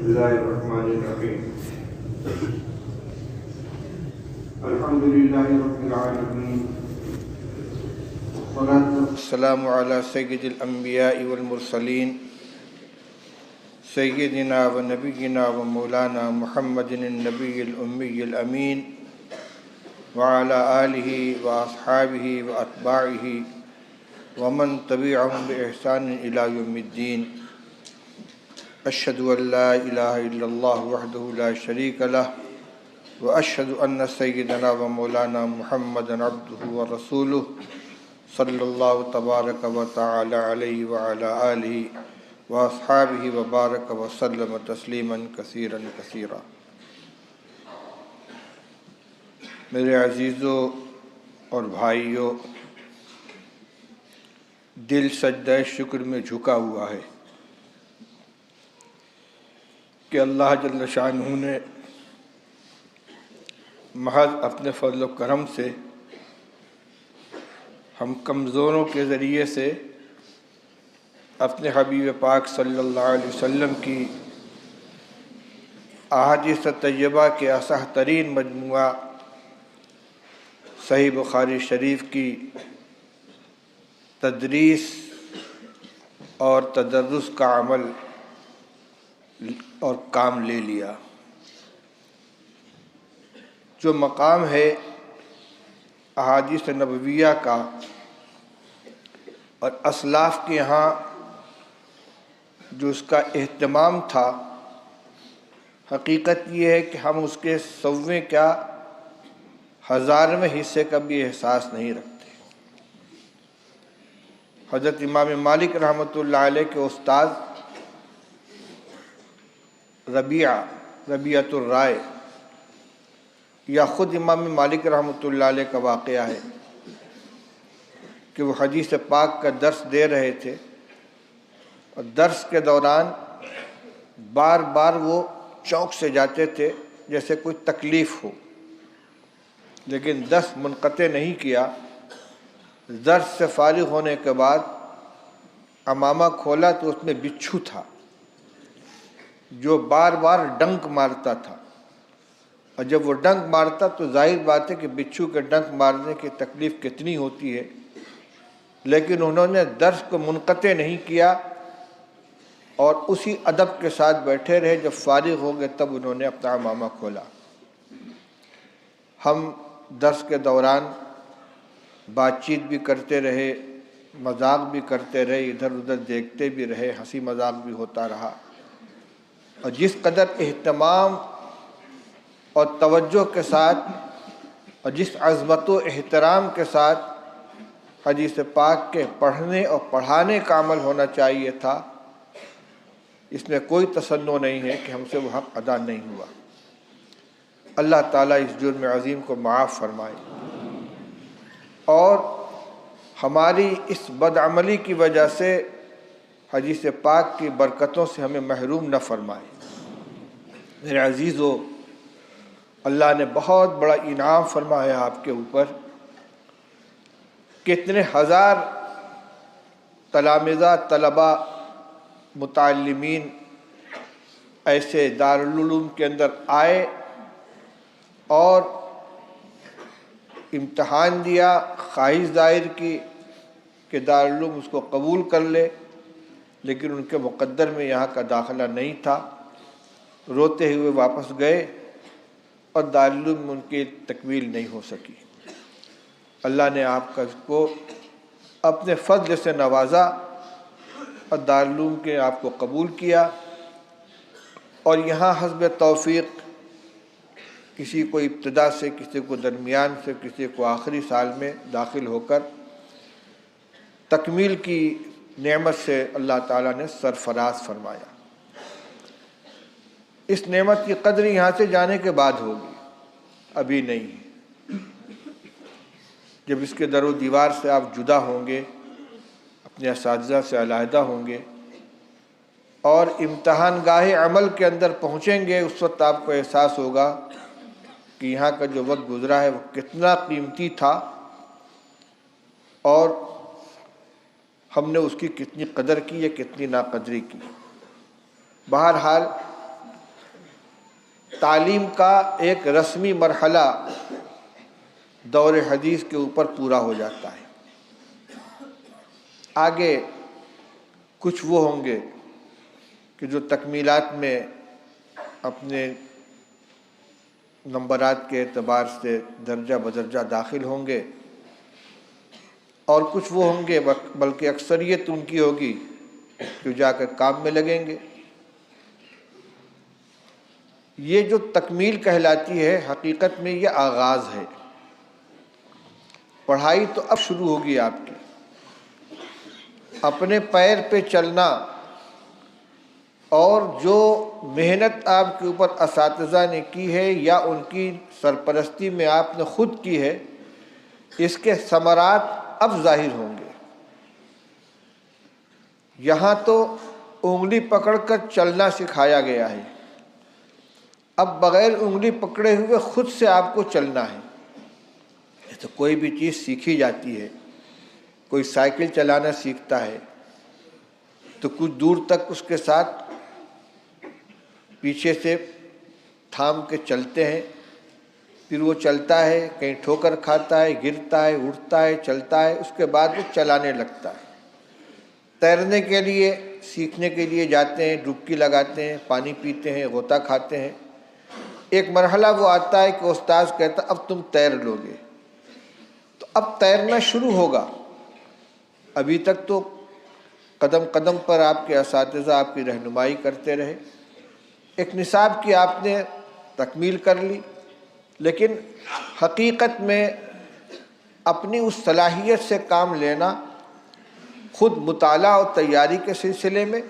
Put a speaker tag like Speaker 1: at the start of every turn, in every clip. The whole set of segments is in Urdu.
Speaker 1: الله الرحمن الرحيم الحمد لله رب العالمين والصلاة والسلام على سيد الأنبياء والمرسلين سيدنا ونبينا ومولانا محمد النبي الأمي الأمين وعلى آله وأصحابه وأتباعه ومن تبعهم بإحسان إلى يوم الدين أشهد أن لا إله إلا الله وحده لا شريك له وأشهد أن سيدنا ومولانا محمدا عبده ورسوله صلى الله تبارك وتعالى عليه وعلى آله وأصحابه وبارك وسلم تسليما كثيرا كثيرا۔ میرے عزیزوں اور بھائیوں، دل سجدہ شکر میں جھکا ہوا ہے کہ اللہ جل شانہ نے محض اپنے فضل و کرم سے ہم کمزوروں کے ذریعے سے اپنے حبیب پاک صلی اللہ علیہ وسلم کی احادیث طیبہ کے اصح ترین مجموعہ صحیح بخاری شریف کی تدریس اور تدرس کا عمل اور کام لے لیا۔ جو مقام ہے احادیث نبویہ کا اور اسلاف کے یہاں جو اس کا اہتمام تھا، حقیقت یہ ہے کہ ہم اس کے سویں کیا ہزارویں حصے کا بھی احساس نہیں رکھتے۔ حضرت امام مالک رحمۃ اللہ علیہ کے استاد ربیعۃ الرائے یا خود امام مالک رحمۃ اللہ علیہ کا واقعہ ہے کہ وہ حدیث پاک کا درس دے رہے تھے اور درس کے دوران بار بار وہ چونک سے جاتے تھے جیسے کوئی تکلیف ہو، لیکن درس منقطع نہیں کیا۔ درس سے فارغ ہونے کے بعد عمامہ کھولا تو اس میں بچھو تھا جو بار بار ڈنک مارتا تھا، اور جب وہ ڈنک مارتا تو ظاہر بات ہے کہ بچھو کے ڈنک مارنے کی تکلیف کتنی ہوتی ہے، لیکن انہوں نے درس کو منقطع نہیں کیا اور اسی ادب کے ساتھ بیٹھے رہے۔ جب فارغ ہو گئے تب انہوں نے اپنا عمامہ کھولا۔ ہم درس کے دوران بات چیت بھی کرتے رہے، مذاق بھی کرتے رہے، ادھر ادھر دیکھتے بھی رہے، ہنسی مذاق بھی ہوتا رہا، اور جس قدر اہتمام اور توجہ کے ساتھ اور جس عظمت و احترام کے ساتھ حدیث پاک کے پڑھنے اور پڑھانے کا عمل ہونا چاہیے تھا، اس میں کوئی تصنع نہیں ہے کہ ہم سے وہ حق ادا نہیں ہوا۔ اللہ تعالیٰ اس جرم عظیم کو معاف فرمائے اور ہماری اس بدعملی کی وجہ سے حدیث پاک کی برکتوں سے ہمیں محروم نہ فرمائے۔ میرے عزیزو، اللہ نے بہت بڑا انعام فرمایا آپ کے اوپر۔ کتنے ہزار تلامذہ، طلباء، متعلمین ایسے دارالعلوم کے اندر آئے اور امتحان دیا، خواہش ظاہر کی کہ دارالعلوم اس کو قبول کر لے، لیکن ان کے مقدر میں یہاں کا داخلہ نہیں تھا۔ روتے ہوئے واپس گئے اور دارالعلوم میں ان کی تکمیل نہیں ہو سکی۔ اللہ نے آپ کو اپنے فضل سے نوازا اور دارالعلوم کے آپ کو قبول کیا، اور یہاں حسب توفیق کسی کو ابتدا سے، کسی کو درمیان سے، کسی کو آخری سال میں داخل ہو کر تکمیل کی نعمت سے اللہ تعالیٰ نے سرفراز فرمایا۔ اس نعمت کی قدر یہاں سے جانے کے بعد ہوگی، ابھی نہیں۔ جب اس کے در و دیوار سے آپ جدا ہوں گے، اپنے اساتذہ سے علیحدہ ہوں گے اور امتحان گاہ عمل کے اندر پہنچیں گے، اس وقت آپ کو احساس ہوگا کہ یہاں کا جو وقت گزرا ہے وہ کتنا قیمتی تھا اور ہم نے اس کی کتنی قدر کی یا کتنی ناقدری کی۔ بہرحال تعلیم کا ایک رسمی مرحلہ دور حدیث کے اوپر پورا ہو جاتا ہے۔ آگے کچھ وہ ہوں گے کہ جو تکمیلات میں اپنے نمبرات کے اعتبار سے درجہ بدرجہ داخل ہوں گے، اور کچھ وہ ہوں گے بلکہ اکثریت ان کی ہوگی جو جا کر کام میں لگیں گے۔ یہ جو تکمیل کہلاتی ہے حقیقت میں یہ آغاز ہے۔ پڑھائی تو اب شروع ہوگی آپ کی، اپنے پیر پہ چلنا اور جو محنت آپ کے اوپر اساتذہ نے کی ہے یا ان کی سرپرستی میں آپ نے خود کی ہے، اس کے ثمرات اب ظاہر ہوں گے۔ یہاں تو انگلی پکڑ کر چلنا سکھایا گیا ہے، اب بغیر انگلی پکڑے ہوئے خود سے آپ کو چلنا ہے۔ تو کوئی بھی چیز سیکھی جاتی ہے، کوئی سائیکل چلانا سیکھتا ہے تو کچھ دور تک اس کے ساتھ پیچھے سے تھام کے چلتے ہیں، پھر وہ چلتا ہے، کہیں ٹھوکر کھاتا ہے، گرتا ہے، اٹھتا ہے، چلتا ہے، اس کے بعد وہ چلانے لگتا ہے۔ تیرنے کے لیے سیکھنے کے لیے جاتے ہیں، ڈبکی لگاتے ہیں، پانی پیتے ہیں، غوطہ کھاتے ہیں، ایک مرحلہ وہ آتا ہے کہ استاذ کہتا اب تم تیر لو گے، تو اب تیرنا شروع ہوگا۔ ابھی تک تو قدم قدم پر آپ کے اساتذہ آپ کی رہنمائی کرتے رہے، ایک نصاب کی آپ نے تکمیل کر لی، لیکن حقیقت میں اپنی اس صلاحیت سے کام لینا خود مطالعہ اور تیاری کے سلسلے میں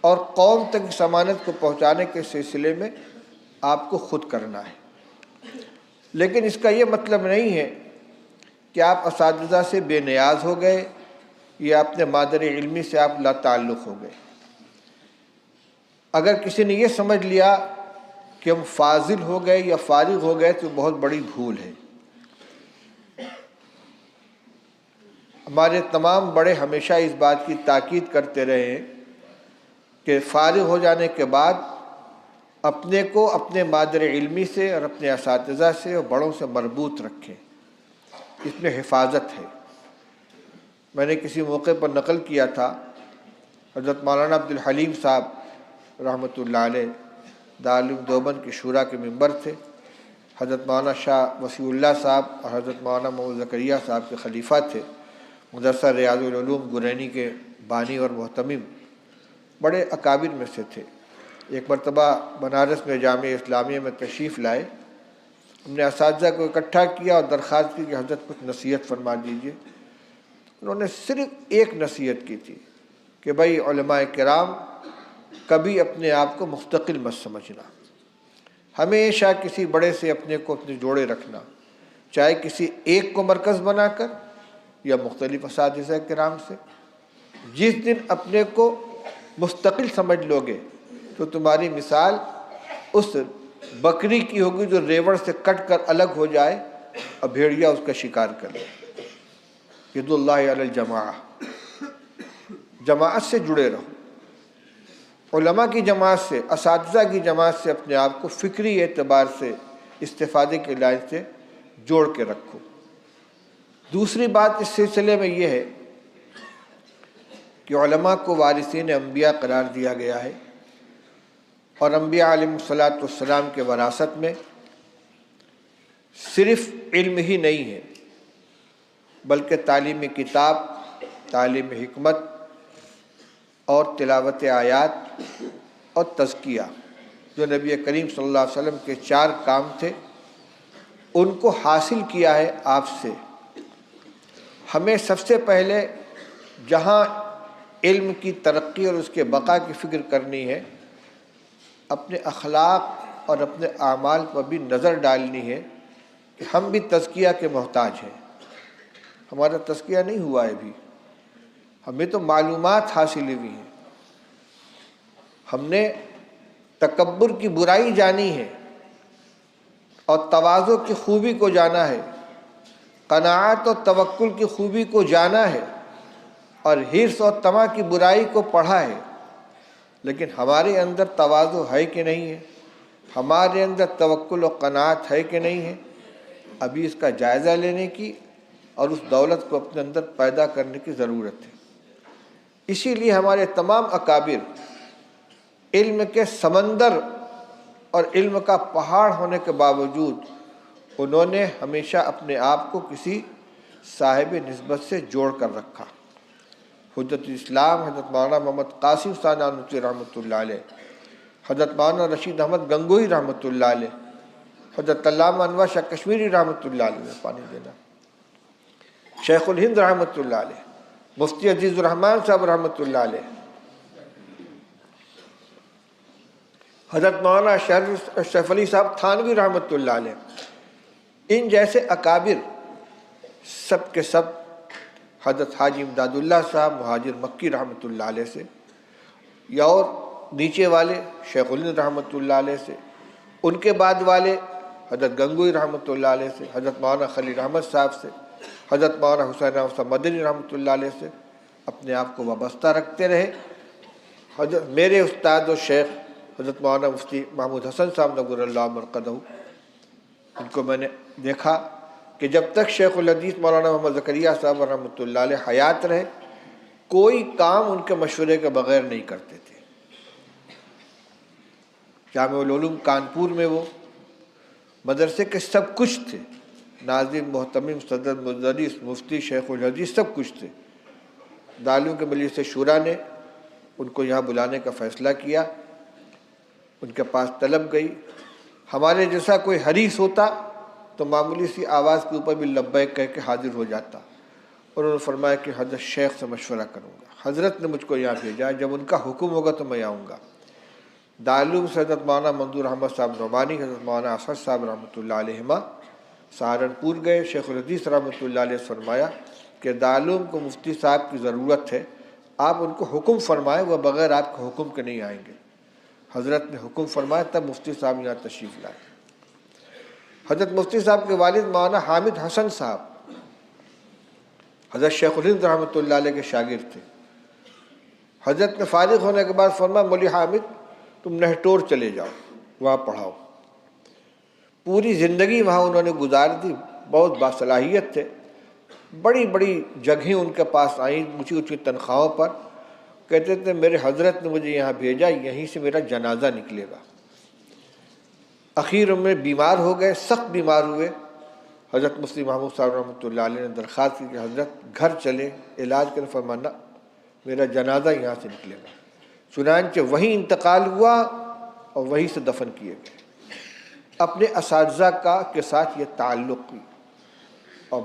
Speaker 1: اور قوم تک اس امانت کو پہنچانے کے سلسلے میں آپ کو خود کرنا ہے۔ لیکن اس کا یہ مطلب نہیں ہے کہ آپ اساتذہ سے بے نیاز ہو گئے یا اپنے مادر علمی سے آپ لا تعلق ہو گئے۔ اگر کسی نے یہ سمجھ لیا کہ ہم فاضل ہو گئے یا فارغ ہو گئے تو بہت بڑی بھول ہے۔ ہمارے تمام بڑے ہمیشہ اس بات کی تاکید کرتے رہے ہیں کہ فارغ ہو جانے کے بعد اپنے کو اپنے مادر علمی سے اور اپنے اساتذہ سے اور بڑوں سے مربوط رکھیں، اس میں حفاظت ہے۔ میں نے کسی موقع پر نقل کیا تھا، حضرت مولانا عبد الحلیم صاحب رحمۃ اللہ علیہ دارالعلوم دیوبند کی شورا کے ممبر تھے، حضرت مولانا شاہ وسیع اللہ صاحب اور حضرت مولانا محمد زکریا صاحب کے خلیفہ تھے، مدرسہ ریاض العلوم گرینی کے بانی اور محتمم، بڑے اکابر میں سے تھے۔ ایک مرتبہ بنارس میں جامعہ اسلامیہ میں تشریف لائے، ہم نے اساتذہ کو اکٹھا کیا اور درخواست کی کہ حضرت کچھ نصیحت فرما دیجیے۔ انہوں نے صرف ایک نصیحت کی تھی کہ بھائی علماء کرام کبھی اپنے آپ کو مستقل مت سمجھنا، ہمیشہ کسی بڑے سے اپنے کو اپنے جوڑے رکھنا، چاہے کسی ایک کو مرکز بنا کر یا مختلف اساتذہ کرام سے۔ جس دن اپنے کو مستقل سمجھ لو گے تو تمہاری مثال اس بکری کی ہوگی جو ریوڑ سے کٹ کر الگ ہو جائے اور بھیڑیا اس کا شکار کر لے۔ ید اللہ علی الجماعہ، جماعت سے جڑے رہو، علماء کی جماعت سے، اساتذہ کی جماعت سے اپنے آپ کو فکری اعتبار سے استفادے کے لائن سے جوڑ کے رکھو۔ دوسری بات اس سلسلے میں یہ ہے کہ علماء کو وارثین انبیاء قرار دیا گیا ہے، اور انبیاء علیہ الصلاۃ والسلام کے وراثت میں صرف علم ہی نہیں ہے بلکہ تعلیم کتاب، تعلیم حکمت اور تلاوت آیات اور تزکیہ، جو نبی کریم صلی اللہ علیہ وسلم کے 4 کام تھے، ان کو حاصل کیا ہے آپ سے۔ ہمیں سب سے پہلے جہاں علم کی ترقی اور اس کے بقا کی فکر کرنی ہے، اپنے اخلاق اور اپنے اعمال پر بھی نظر ڈالنی ہے کہ ہم بھی تزکیہ کے محتاج ہیں۔ ہمارا تزکیہ نہیں ہوا ہے ابھی، ہمیں تو معلومات حاصل ہوئی ہیں، ہم نے تکبر کی برائی جانی ہے اور تواضع کی خوبی کو جانا ہے، قناعت اور توکل کی خوبی کو جانا ہے، اور حرص اور طمع کی برائی کو پڑھا ہے۔ لیکن ہمارے اندر تواضع ہے کہ نہیں ہے؟ ہمارے اندر توکل و قناعت ہے کہ نہیں ہے، ابھی اس کا جائزہ لینے کی اور اس دولت کو اپنے اندر پیدا کرنے کی ضرورت ہے۔ اسی لیے ہمارے تمام اکابر علم کے سمندر اور علم کا پہاڑ ہونے کے باوجود انہوں نے ہمیشہ اپنے آپ کو کسی صاحب نسبت سے جوڑ کر رکھا۔ حجت اسلام حضرت مولانا محمد قاسم نانوتوی رحمۃ اللہ علیہ، حضرت مولانا رشید احمد گنگوئی رحمۃ اللہ علیہ، حضرت علامہ انور شاہ کشمیری رحمۃ اللہ علیہ، پانی دینا، شیخ الہند رحمۃ اللہ علیہ، مفتی عزیز الرحمان صاحب رحمۃ اللہ علیہ، حضرت مولانا اشرف علی صاحب تھانوی رحمۃ اللہ علیہ، ان جیسے اکابر سب کے سب حضرت حاجی امداد اللہ صاحب مہاجر مکی رحمۃ اللہ علیہ سے، یا اور نیچے والے شیخ الہند رحمۃ اللہ علیہ سے، ان کے بعد والے حضرت گنگوئی رحمۃ اللہ علیہ سے، حضرت مولانا خلیل احمد صاحب سے، حضرت مولانا حسین احمد صاحب مدنی رحمۃ اللہ علیہ سے اپنے آپ کو وابستہ رکھتے رہے۔ حضرت میرے استاد و شیخ حضرت مولانا مفتی محمود حسن صاحب نور اللہ مرقدہ، ان کو میں نے دیکھا کہ جب تک شیخ الحدیث مولانا محمد زکریا صاحب رحمۃ اللہ علیہ حیات رہے، کوئی کام ان کے مشورے کے بغیر نہیں کرتے تھے۔ جامع العلوم کانپور میں وہ مدرسے کے سب کچھ تھے، ناظم، محتمم، صدر، مدرس، مفتی، شیخ الحدیث، سب کچھ تھے۔ دارالعلوم کے مجلس شورا نے ان کو یہاں بلانے کا فیصلہ کیا، ان کے پاس طلب گئی۔ ہمارے جیسا کوئی حریص ہوتا تو معمولی سی آواز کے اوپر بھی لبیک کہہ کے حاضر ہو جاتا، اور انہوں نے فرمایا کہ حضرت شیخ سے مشورہ کروں گا، حضرت نے مجھ کو یہاں بھیجا، جب ان کا حکم ہوگا تو میں آؤں گا۔ دارالعلوم سے حضرت مولانا منظور احمد صاحب نعمانی، حضرت مولانا اسد صاحب رحمۃ اللہ علیہما سہارنپور گئے۔ شیخ الحدیث رحمۃ اللہ علیہ نے فرمایا کہ دارالعلوم کو مفتی صاحب کی ضرورت ہے، آپ ان کو حکم فرمائیں، وہ بغیر آپ کے حکم کے نہیں آئیں گے۔ حضرت نے حکم فرمایا، تب مفتی صاحب یہاں تشریف لائے۔ حضرت مفتی صاحب کے والد مولانا حامد حسن صاحب حضرت شیخ الہند رحمۃ اللہ علیہ کے شاگرد تھے۔ حضرت نے فارغ ہونے کے بعد فرمایا، مولوی حامد تم نہٹور چلے جاؤ، وہاں پڑھاؤ۔ پوری زندگی وہاں انہوں نے گزار دی، بہت باصلاحیت تھے، بڑی بڑی جگہیں ان کے پاس آئیں، اونچی اونچی تنخواہوں پر۔ کہتے تھے میرے حضرت نے مجھے یہاں بھیجا، یہیں سے میرا جنازہ نکلے گا۔ اخیر میں بیمار ہو گئے، سخت بیمار ہوئے۔ حضرت مفتی محمود صاحب رحمۃ اللہ علیہ نے درخواست کی کہ حضرت گھر چلے علاج کریں، فرمانا میرا جنازہ یہاں سے نکلے گا۔ چنانچہ وہیں انتقال ہوا اور وہیں سے دفن کیے گئے۔ اپنے اساتذہ کے ساتھ یہ تعلق کی، اور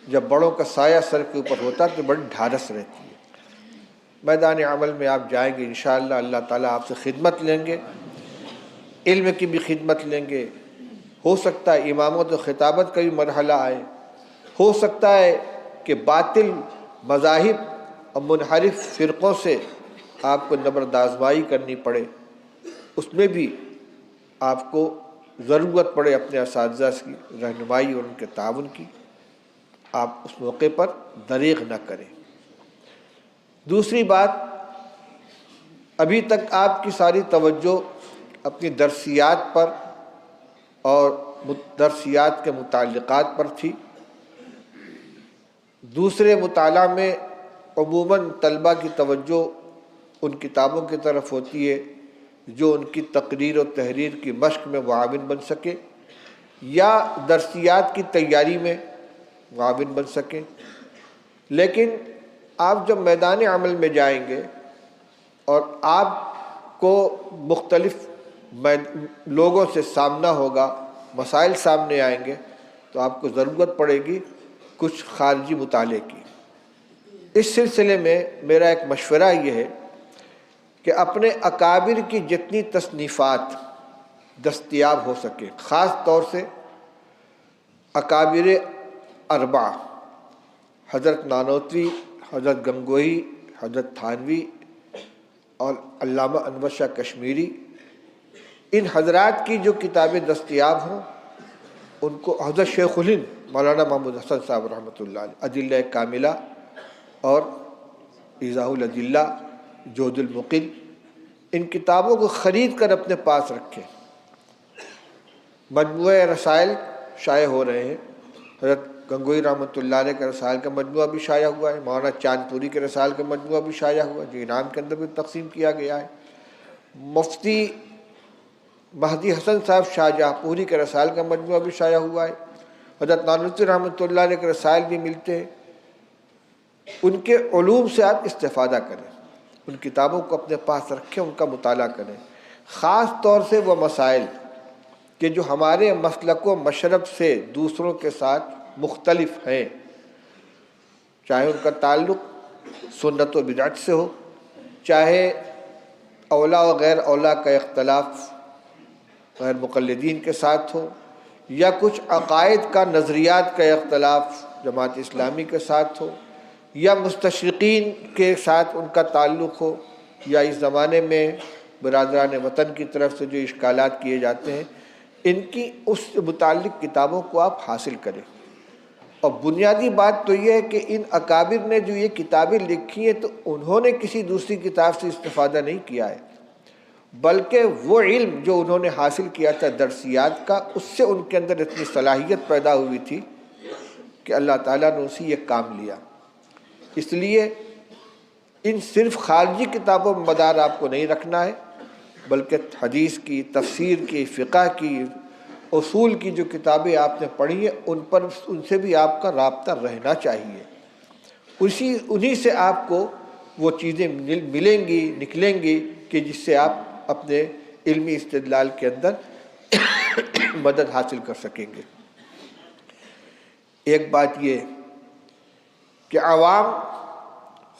Speaker 1: جب بڑوں کا سایہ سر کے اوپر ہوتا تو بڑی ڈھارس رہتی ہے۔ میدان عمل میں آپ جائیں گے انشاءاللہ، اللہ تعالیٰ آپ سے خدمت لیں گے، علم کی بھی خدمت لیں گے۔ ہو سکتا ہے امامت و خطابت کا بھی مرحلہ آئے، ہو سکتا ہے کہ باطل مذاہب اور منحرف فرقوں سے آپ کو نبرد آزمائی کرنی پڑے، اس میں بھی آپ کو ضرورت پڑے اپنے اساتذہ کی رہنمائی اور ان کے تعاون کی، آپ اس موقع پر دریغ نہ کریں۔ دوسری بات، ابھی تک آپ کی ساری توجہ اپنی درسیات پر اور درسیات کے متعلقات پر تھی۔ دوسرے مطالعہ میں عموماً طلبہ کی توجہ ان کتابوں کی طرف ہوتی ہے جو ان کی تقریر و تحریر کی مشق میں معاون بن سکے یا درسیات کی تیاری میں معاون بن سکیں۔ لیکن آپ جب میدان عمل میں جائیں گے اور آپ کو مختلف لوگوں سے سامنا ہوگا، مسائل سامنے آئیں گے، تو آپ کو ضرورت پڑے گی کچھ خارجی مطالعے کی۔ اس سلسلے میں میرا ایک مشورہ یہ ہے کہ اپنے اکابر کی جتنی تصنیفات دستیاب ہو سکے، خاص طور سے اکابر اربعہ حضرت نانوتوی، حضرت گنگوئی، حضرت تھانوی اور علامہ انور شاہ کشمیری، ان حضرات کی جو کتابیں دستیاب ہوں ان کو، حضرت شیخ الہند مولانا محمود حسن صاحب رحمۃ اللہ علیہ ادلہ کاملہ اور ایضاح الادلہ، جود المقل، ان کتابوں کو خرید کر اپنے پاس رکھیں۔ مجموعہ رسائل شائع ہو رہے ہیں، حضرت گنگوئی رحمۃ اللہ علیہ کے رسائل کا مجموعہ بھی شائع ہوا ہے، مولانا چاند پوری کے رسائل کا مجموعہ بھی شائع ہوا ہے جو انعام کے اندر بھی تقسیم کیا گیا ہے، مفتی مہدی حسن صاحب شاہ جہاں پوری کے رسائل کا مجموعہ بھی شائع ہوا ہے، حضرت نانوتوی رحمۃ اللہ علیہ کے رسائل بھی ملتے ہیں۔ ان کے علوم سے آپ استفادہ کریں، ان کتابوں کو اپنے پاس رکھیں، ان کا مطالعہ کریں، خاص طور سے وہ مسائل کہ جو ہمارے مسلک و مشرب سے دوسروں کے ساتھ مختلف ہیں، چاہے ان کا تعلق سنت و بدعت سے ہو، چاہے اولیاء و غیر اولیاء کا اختلاف غیر مقلدین کے ساتھ ہو، یا کچھ عقائد کا نظریات کا اختلاف جماعت اسلامی کے ساتھ ہو، یا مستشرقین کے ساتھ ان کا تعلق ہو، یا اس زمانے میں برادران وطن کی طرف سے جو اشکالات کیے جاتے ہیں، ان کی اس سے متعلق کتابوں کو آپ حاصل کریں۔ اور بنیادی بات تو یہ ہے کہ ان اکابر نے جو یہ کتابیں لکھی ہیں تو انہوں نے کسی دوسری کتاب سے استفادہ نہیں کیا ہے، بلکہ وہ علم جو انہوں نے حاصل کیا تھا درسیات کا، اس سے ان کے اندر اتنی صلاحیت پیدا ہوئی تھی کہ اللہ تعالیٰ نے اسی یہ کام لیا۔ اس لیے ان صرف خارجی کتابوں میں مدار آپ کو نہیں رکھنا ہے، بلکہ حدیث کی، تفسیر کی، فقہ کی، اصول کی جو کتابیں آپ نے پڑھی ہیں ان سے بھی آپ کا رابطہ رہنا چاہیے۔ انہی سے آپ کو وہ چیزیں ملیں گی، نکلیں گی کہ جس سے آپ اپنے علمی استدلال کے اندر مدد حاصل کر سکیں گے۔ ایک بات یہ کہ عوام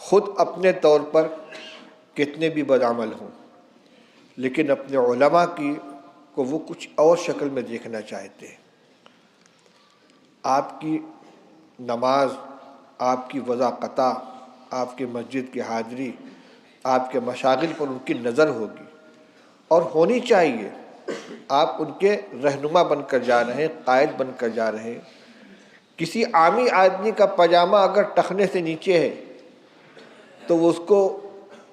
Speaker 1: خود اپنے طور پر کتنے بھی بدعمل ہوں، لیکن اپنے علماء کو وہ کچھ اور شکل میں دیکھنا چاہتے ہیں۔ آپ کی نماز، آپ کی وضاقتہ، آپ کی مسجد کی حاضری، آپ کے مشاغل پر ان کی نظر ہوگی اور ہونی چاہیے۔ آپ ان کے رہنما بن کر جا رہے ہیں، قائد بن کر جا رہے ہیں۔ کسی عامی آدمی کا پاجامہ اگر ٹخنے سے نیچے ہے تو وہ اس کو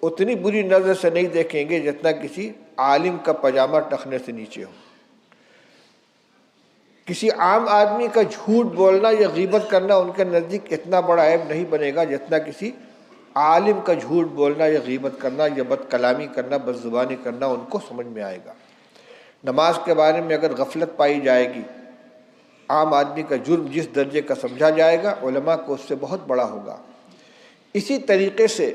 Speaker 1: اتنی بری نظر سے نہیں دیکھیں گے جتنا کسی عالم کا پاجامہ ٹخنے سے نیچے ہو۔ کسی عام آدمی کا جھوٹ بولنا یا غیبت کرنا ان کے نزدیک اتنا بڑا عیب نہیں بنے گا جتنا کسی عالم کا جھوٹ بولنا یا غیبت کرنا یا بد کلامی کرنا، بد زبانی کرنا ان کو سمجھ میں آئے گا۔ نماز کے بارے میں اگر غفلت پائی جائے گی، عام آدمی کا جرم جس درجے کا سمجھا جائے گا، علماء کو اس سے بہت بڑا ہوگا۔ اسی طریقے سے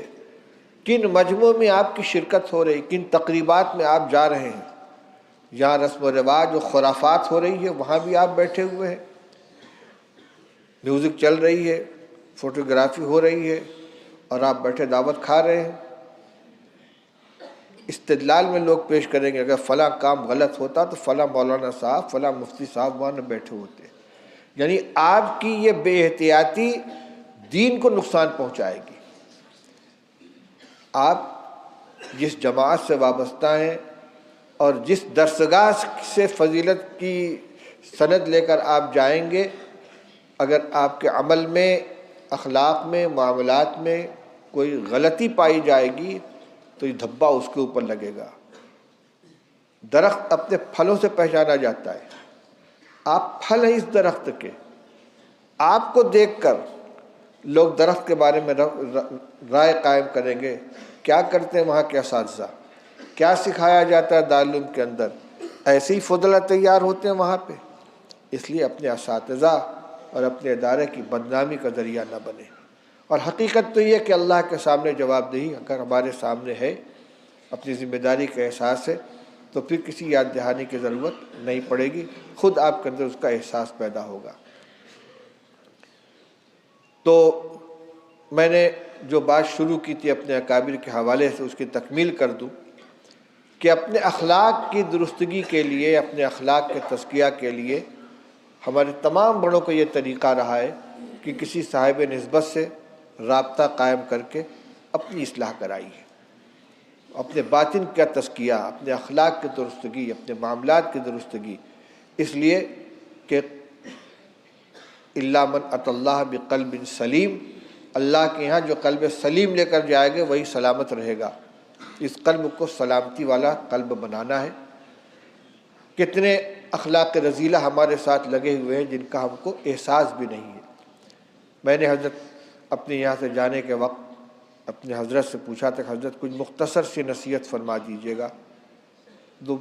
Speaker 1: کن مجموعوں میں آپ کی شرکت ہو رہی، کن تقریبات میں آپ جا رہے ہیں، جہاں رسم و رواج و خرافات ہو رہی ہے وہاں بھی آپ بیٹھے ہوئے ہیں، میوزک چل رہی ہے، فوٹوگرافی ہو رہی ہے اور آپ بیٹھے دعوت کھا رہے ہیں۔ استدلال میں لوگ پیش کریں گے اگر فلاں کام غلط ہوتا تو فلاں مولانا صاحب، فلاں مفتی صاحب وہاں نہ بیٹھے ہوتے۔ یعنی آپ کی یہ بے احتیاطی دین کو نقصان پہنچائے گی۔ آپ جس جماعت سے وابستہ ہیں اور جس درسگاہ سے فضیلت کی سند لے کر آپ جائیں گے، اگر آپ کے عمل میں، اخلاق میں، معاملات میں کوئی غلطی پائی جائے گی تو یہ دھبا اس کے اوپر لگے گا۔ درخت اپنے پھلوں سے پہچانا جاتا ہے۔ آپ پھل ہیں اس درخت کے، آپ کو دیکھ کر لوگ درخت کے بارے میں رائے قائم کریں گے۔ کیا کرتے ہیں وہاں کے اساتذہ، کیا سکھایا جاتا ہے دارالعلوم کے اندر، ایسے ہی فضلہ تیار ہوتے ہیں وہاں پہ۔ اس لیے اپنے اساتذہ اور اپنے ادارے کی بدنامی کا ذریعہ نہ بنے۔ اور حقیقت تو یہ کہ اللہ کے سامنے جواب دہی اگر ہمارے سامنے ہے، اپنی ذمہ داری کا احساس ہے، تو پھر کسی یاد دہانی کی ضرورت نہیں پڑے گی، خود آپ کے اندر اس کا احساس پیدا ہوگا۔ تو میں نے جو بات شروع کی تھی اپنے اکابر کے حوالے سے، اس کی تکمیل کر دوں کہ اپنے اخلاق کی درستگی کے لیے، اپنے اخلاق کے تزکیہ کے لیے ہمارے تمام بڑوں کو یہ طریقہ رہا ہے کہ کسی صاحب نسبت سے رابطہ قائم کر کے اپنی اصلاح کرائیے، اپنے باطن کا تزکیہ، اپنے اخلاق کی درستگی، اپنے معاملات کی درستگی، اس لیے کہ الا من اتی اللہ بقلب سلیم، اللہ کے یہاں جو قلب سلیم لے کر جائے گا وہی سلامت رہے گا۔ اس قلب کو سلامتی والا قلب بنانا ہے۔ کتنے اخلاق رذیلہ ہمارے ساتھ لگے ہوئے ہیں جن کا ہم کو احساس بھی نہیں ہے۔ میں نے حضرت اپنے یہاں سے جانے کے وقت اپنے حضرت سے پوچھا تھا کہ حضرت کچھ مختصر سی نصیحت فرما دیجیے گا۔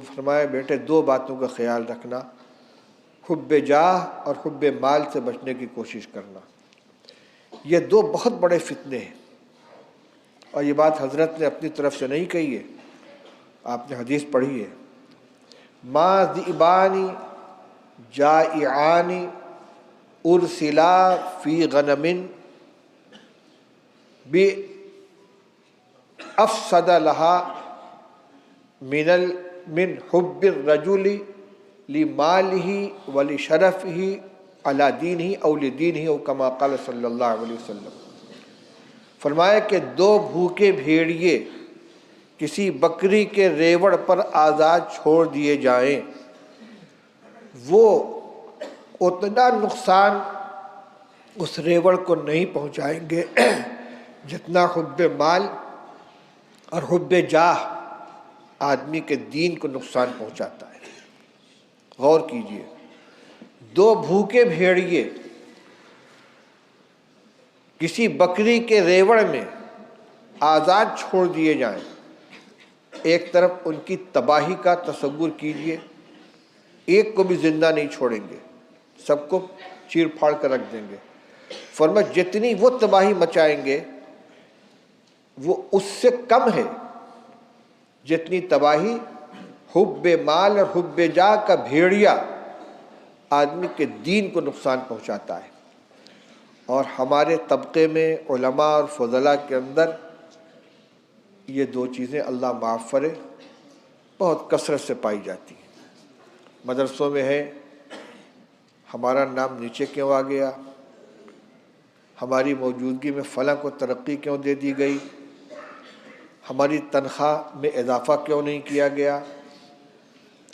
Speaker 1: فرمایا بیٹے 2 باتوں کا خیال رکھنا، حب جاہ اور حب مال سے بچنے کی کوشش کرنا۔ یہ 2 بہت بڑے فتنے ہیں، اور یہ بات حضرت نے اپنی طرف سے نہیں کہی ہے، آپ نے حدیث پڑھی ہے، ما ذئبان جائعان ارسلا فی غنم بافسد لها من حب الرجل لمالہ ولشرفہ علی دینہ او لدینہ او کما قال صلی اللہ علیہ وسلم۔ فرمایا کہ 2 بھوکے بھیڑیے کسی بکری کے ریوڑ پر آزاد چھوڑ دیے جائیں، وہ اتنا نقصان اس ریوڑ کو نہیں پہنچائیں گے جتنا حب مال اور حب جاہ آدمی کے دین کو نقصان پہنچاتا ہے۔ غور کیجئے، 2 بھوکے بھیڑیے کسی بکری کے ریوڑ میں آزاد چھوڑ دیے جائیں، ایک طرف ان کی تباہی کا تصور کیجئے، ایک کو بھی زندہ نہیں چھوڑیں گے، سب کو چیر پھاڑ کر رکھ دیں گے۔ فرمایا جتنی وہ تباہی مچائیں گے وہ اس سے کم ہے جتنی تباہی حب مال اور حب جاہ کا بھیڑیا آدمی کے دین کو نقصان پہنچاتا ہے۔ اور ہمارے طبقے میں علماء اور فضلاء کے اندر یہ 2 چیزیں اللہ معاف فرے بہت کثرت سے پائی جاتی ہیں۔ مدرسوں میں ہے ہمارا نام نیچے کیوں آ گیا، ہماری موجودگی میں فلاں کو ترقی کیوں دے دی گئی، ہماری تنخواہ میں اضافہ کیوں نہیں کیا گیا،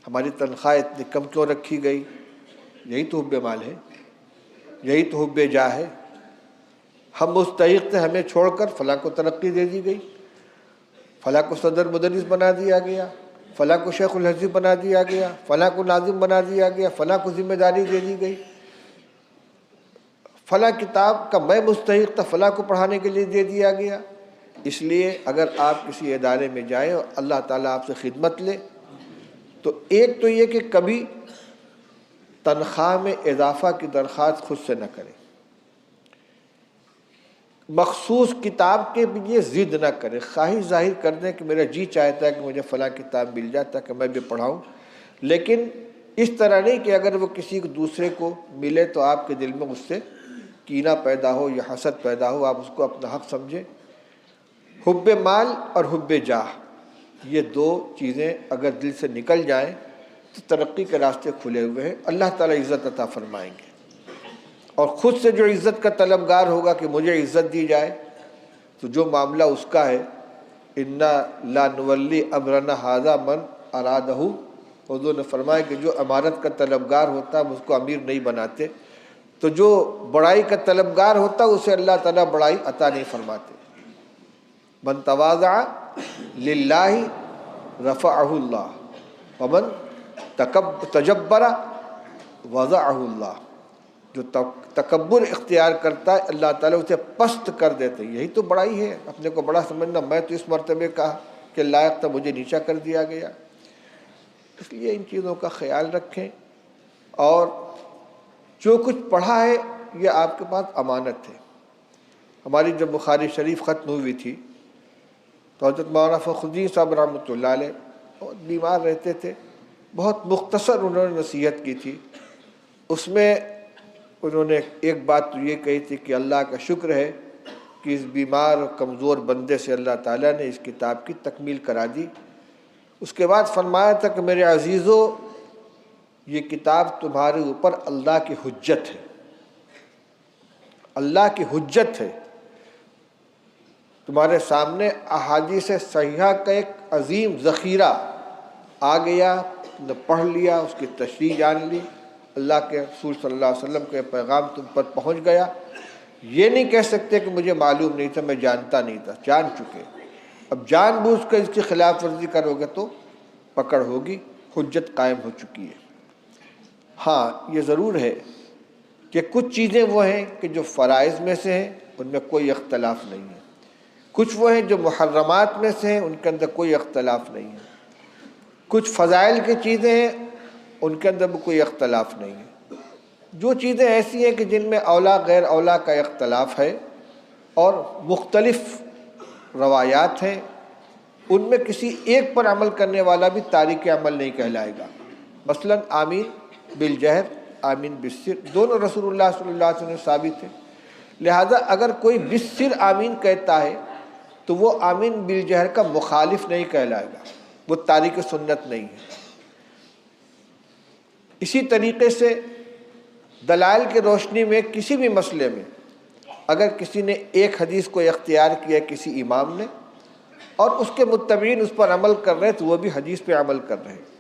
Speaker 1: ہماری تنخواہ اتنی کم کیوں رکھی گئی۔ یہی تو حب مال ہے، یہی تو حب جاہ ہے۔ ہم مستحق تھے، ہمیں چھوڑ کر فلاں کو ترقی دے دی گئی، فلاں کو صدر مدرس بنا دیا گیا، فلاں کو شیخ الحدیث بنا دیا گیا، فلاں کو ناظم بنا دیا گیا، فلاں کو ذمہ داری دے دی گئی، فلاں کتاب کا میں مستحق تھا فلاں کو پڑھانے کے لیے دے دیا گیا۔ اس لیے اگر آپ کسی ادارے میں جائیں اور اللہ تعالیٰ آپ سے خدمت لے تو ایک تو یہ کہ کبھی تنخواہ میں اضافہ کی درخواست خود سے نہ کریں، مخصوص کتاب کے لیے ضد نہ کریں، خواہش ظاہر کر دیں کہ میرا جی چاہتا ہے کہ مجھے فلاں کتاب مل جائے تاکہ میں بھی پڑھاؤں، لیکن اس طرح نہیں کہ اگر وہ کسی دوسرے کو ملے تو آپ کے دل میں اس سے کینہ پیدا ہو یا حسد پیدا ہو، آپ اس کو اپنا حق سمجھیں۔ حب مال اور حب جاہ یہ 2 چیزیں اگر دل سے نکل جائیں تو ترقی کے راستے کھلے ہوئے ہیں، اللہ تعالیٰ عزت عطا فرمائیں گے۔ اور خود سے جو عزت کا طلبگار ہوگا کہ مجھے عزت دی جائے تو جو معاملہ اس کا ہے، انا لا نولی امرنا ھذا من ارادہ، حضور نے فرمایا کہ جو امارت کا طلبگار ہوتا ہے ہم اس کو امیر نہیں بناتے، تو جو بڑائی کا طلبگار ہوتا ہے اسے اللہ تعالیٰ بڑائی عطا نہیں فرماتے۔ من تواضع للہ رفعہ اللہ ومن تجبر وضعہ اللہ، جو تکبر اختیار کرتا ہے اللہ تعالیٰ اسے پست کر دیتے ہیں۔ یہی تو بڑائی ہے، اپنے کو بڑا سمجھنا، میں تو اس مرتبے کا کہ لائق تھا مجھے نیچا کر دیا گیا۔ اس لیے ان چیزوں کا خیال رکھیں، اور جو کچھ پڑھا ہے یہ آپ کے پاس امانت ہے۔ ہماری جب بخاری شریف ختم ہوئی تھی تو حضرت مولانا فخر الدین صاحب رحمۃ اللہ علیہ بہت بیمار رہتے تھے، بہت مختصر انہوں نے نصیحت کی تھی۔ اس میں انہوں نے ایک بات تو یہ کہی تھی کہ اللہ کا شکر ہے کہ اس بیمار اور کمزور بندے سے اللہ تعالیٰ نے اس کتاب کی تکمیل کرا دی۔ اس کے بعد فرمایا تھا کہ میرے عزیزو، یہ کتاب تمہارے اوپر اللہ کی حجت ہے، اللہ کی حجت ہے۔ تمہارے سامنے احادیث صحیحہ کا ایک عظیم ذخیرہ آ گیا، نے پڑھ لیا، اس کی تشریح جان لی، اللہ کے رسول صلی اللہ علیہ وسلم کا پیغام تم پر پہنچ گیا۔ یہ نہیں کہہ سکتے کہ مجھے معلوم نہیں تھا، میں جانتا نہیں تھا، جان چکے۔ اب جان بوجھ کر اس کی خلاف ورزی کرو گے تو پکڑ ہوگی، حجت قائم ہو چکی ہے۔ ہاں یہ ضرور ہے کہ کچھ چیزیں وہ ہیں کہ جو فرائض میں سے ہیں، ان میں کوئی اختلاف نہیں ہے، کچھ وہ ہیں جو محرمات میں سے ہیں، ان کے اندر کوئی اختلاف نہیں ہے، کچھ فضائل کی چیزیں ہیں ان کے اندر بھی کوئی اختلاف نہیں ہے۔ جو چیزیں ایسی ہیں کہ جن میں اولا غیر اولا کا اختلاف ہے اور مختلف روایات ہیں، ان میں کسی ایک پر عمل کرنے والا بھی تارک عمل نہیں کہلائے گا۔ مثلا آمین بالجہر، آمین بالسر، دونوں رسول اللہ صلی اللہ علیہ وسلم ثابت ہیں، لہذا اگر کوئی بالسر آمین کہتا ہے تو وہ آمین بالجہر کا مخالف نہیں کہلائے گا، وہ تارک سنت نہیں ہے۔ اسی طریقے سے دلائل کی روشنی میں کسی بھی مسئلے میں اگر کسی نے ایک حدیث کو اختیار کیا کسی امام نے اور اس کے متبعین اس پر عمل کر رہے تو وہ بھی حدیث پہ عمل کر رہے ہیں۔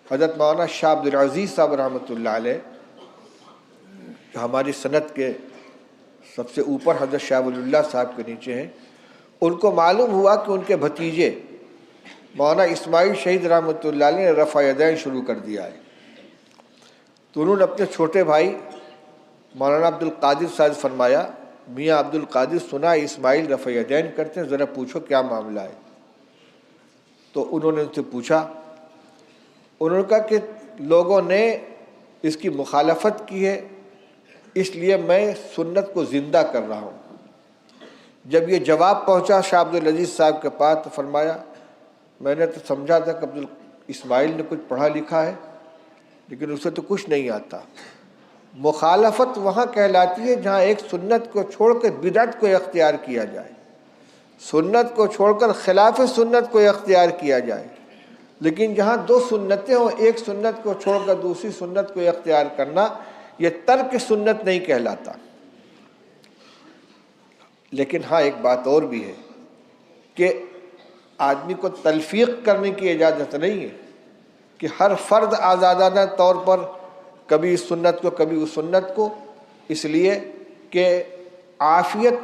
Speaker 1: حضرت مولانا شاہ عبد العزیز صاحب رحمۃ اللہ علیہ جو ہماری سند کے سب سے اوپر حضرت شاہ ولی اللہ صاحب کے نیچے ہیں، ان کو معلوم ہوا کہ ان کے بھتیجے مولانا اسماعیل شہید رحمۃ اللہ علیہ نے رفع یدین شروع کر دیا ہے، تو انہوں نے اپنے چھوٹے بھائی مولانا عبد القادر صاحب فرمایا، میاں عبد القادر سنا اسماعیل رفع یدین کرتے ہیں، ذرا پوچھو کیا معاملہ ہے۔ تو انہوں نے ان سے پوچھا، انہوں نے کہا کہ لوگوں نے اس کی مخالفت کی ہے، اس لیے میں سنت کو زندہ کر رہا ہوں۔ جب یہ جواب پہنچا شاہ عبد العزیز صاحب کے پاس تو فرمایا، میں نے تو سمجھا تھا کہ اسماعیل نے کچھ پڑھا لکھا ہے لیکن اسے تو کچھ نہیں آتا۔ مخالفت وہاں کہلاتی ہے جہاں ایک سنت کو چھوڑ کر بدعت کو اختیار کیا جائے، سنت کو چھوڑ کر خلاف سنت کو اختیار کیا جائے، لیکن جہاں دو سنتیں ہوں، ایک سنت کو چھوڑ کر دوسری سنت کو اختیار کرنا، یہ ترک سنت نہیں کہلاتا۔ لیکن ہاں ایک بات اور بھی ہے کہ آدمی کو تلفیق کرنے کی اجازت نہیں ہے کہ ہر فرد آزادانہ طور پر کبھی اس سنت کو کبھی اس سنت کو، اس لیے کہ عافیت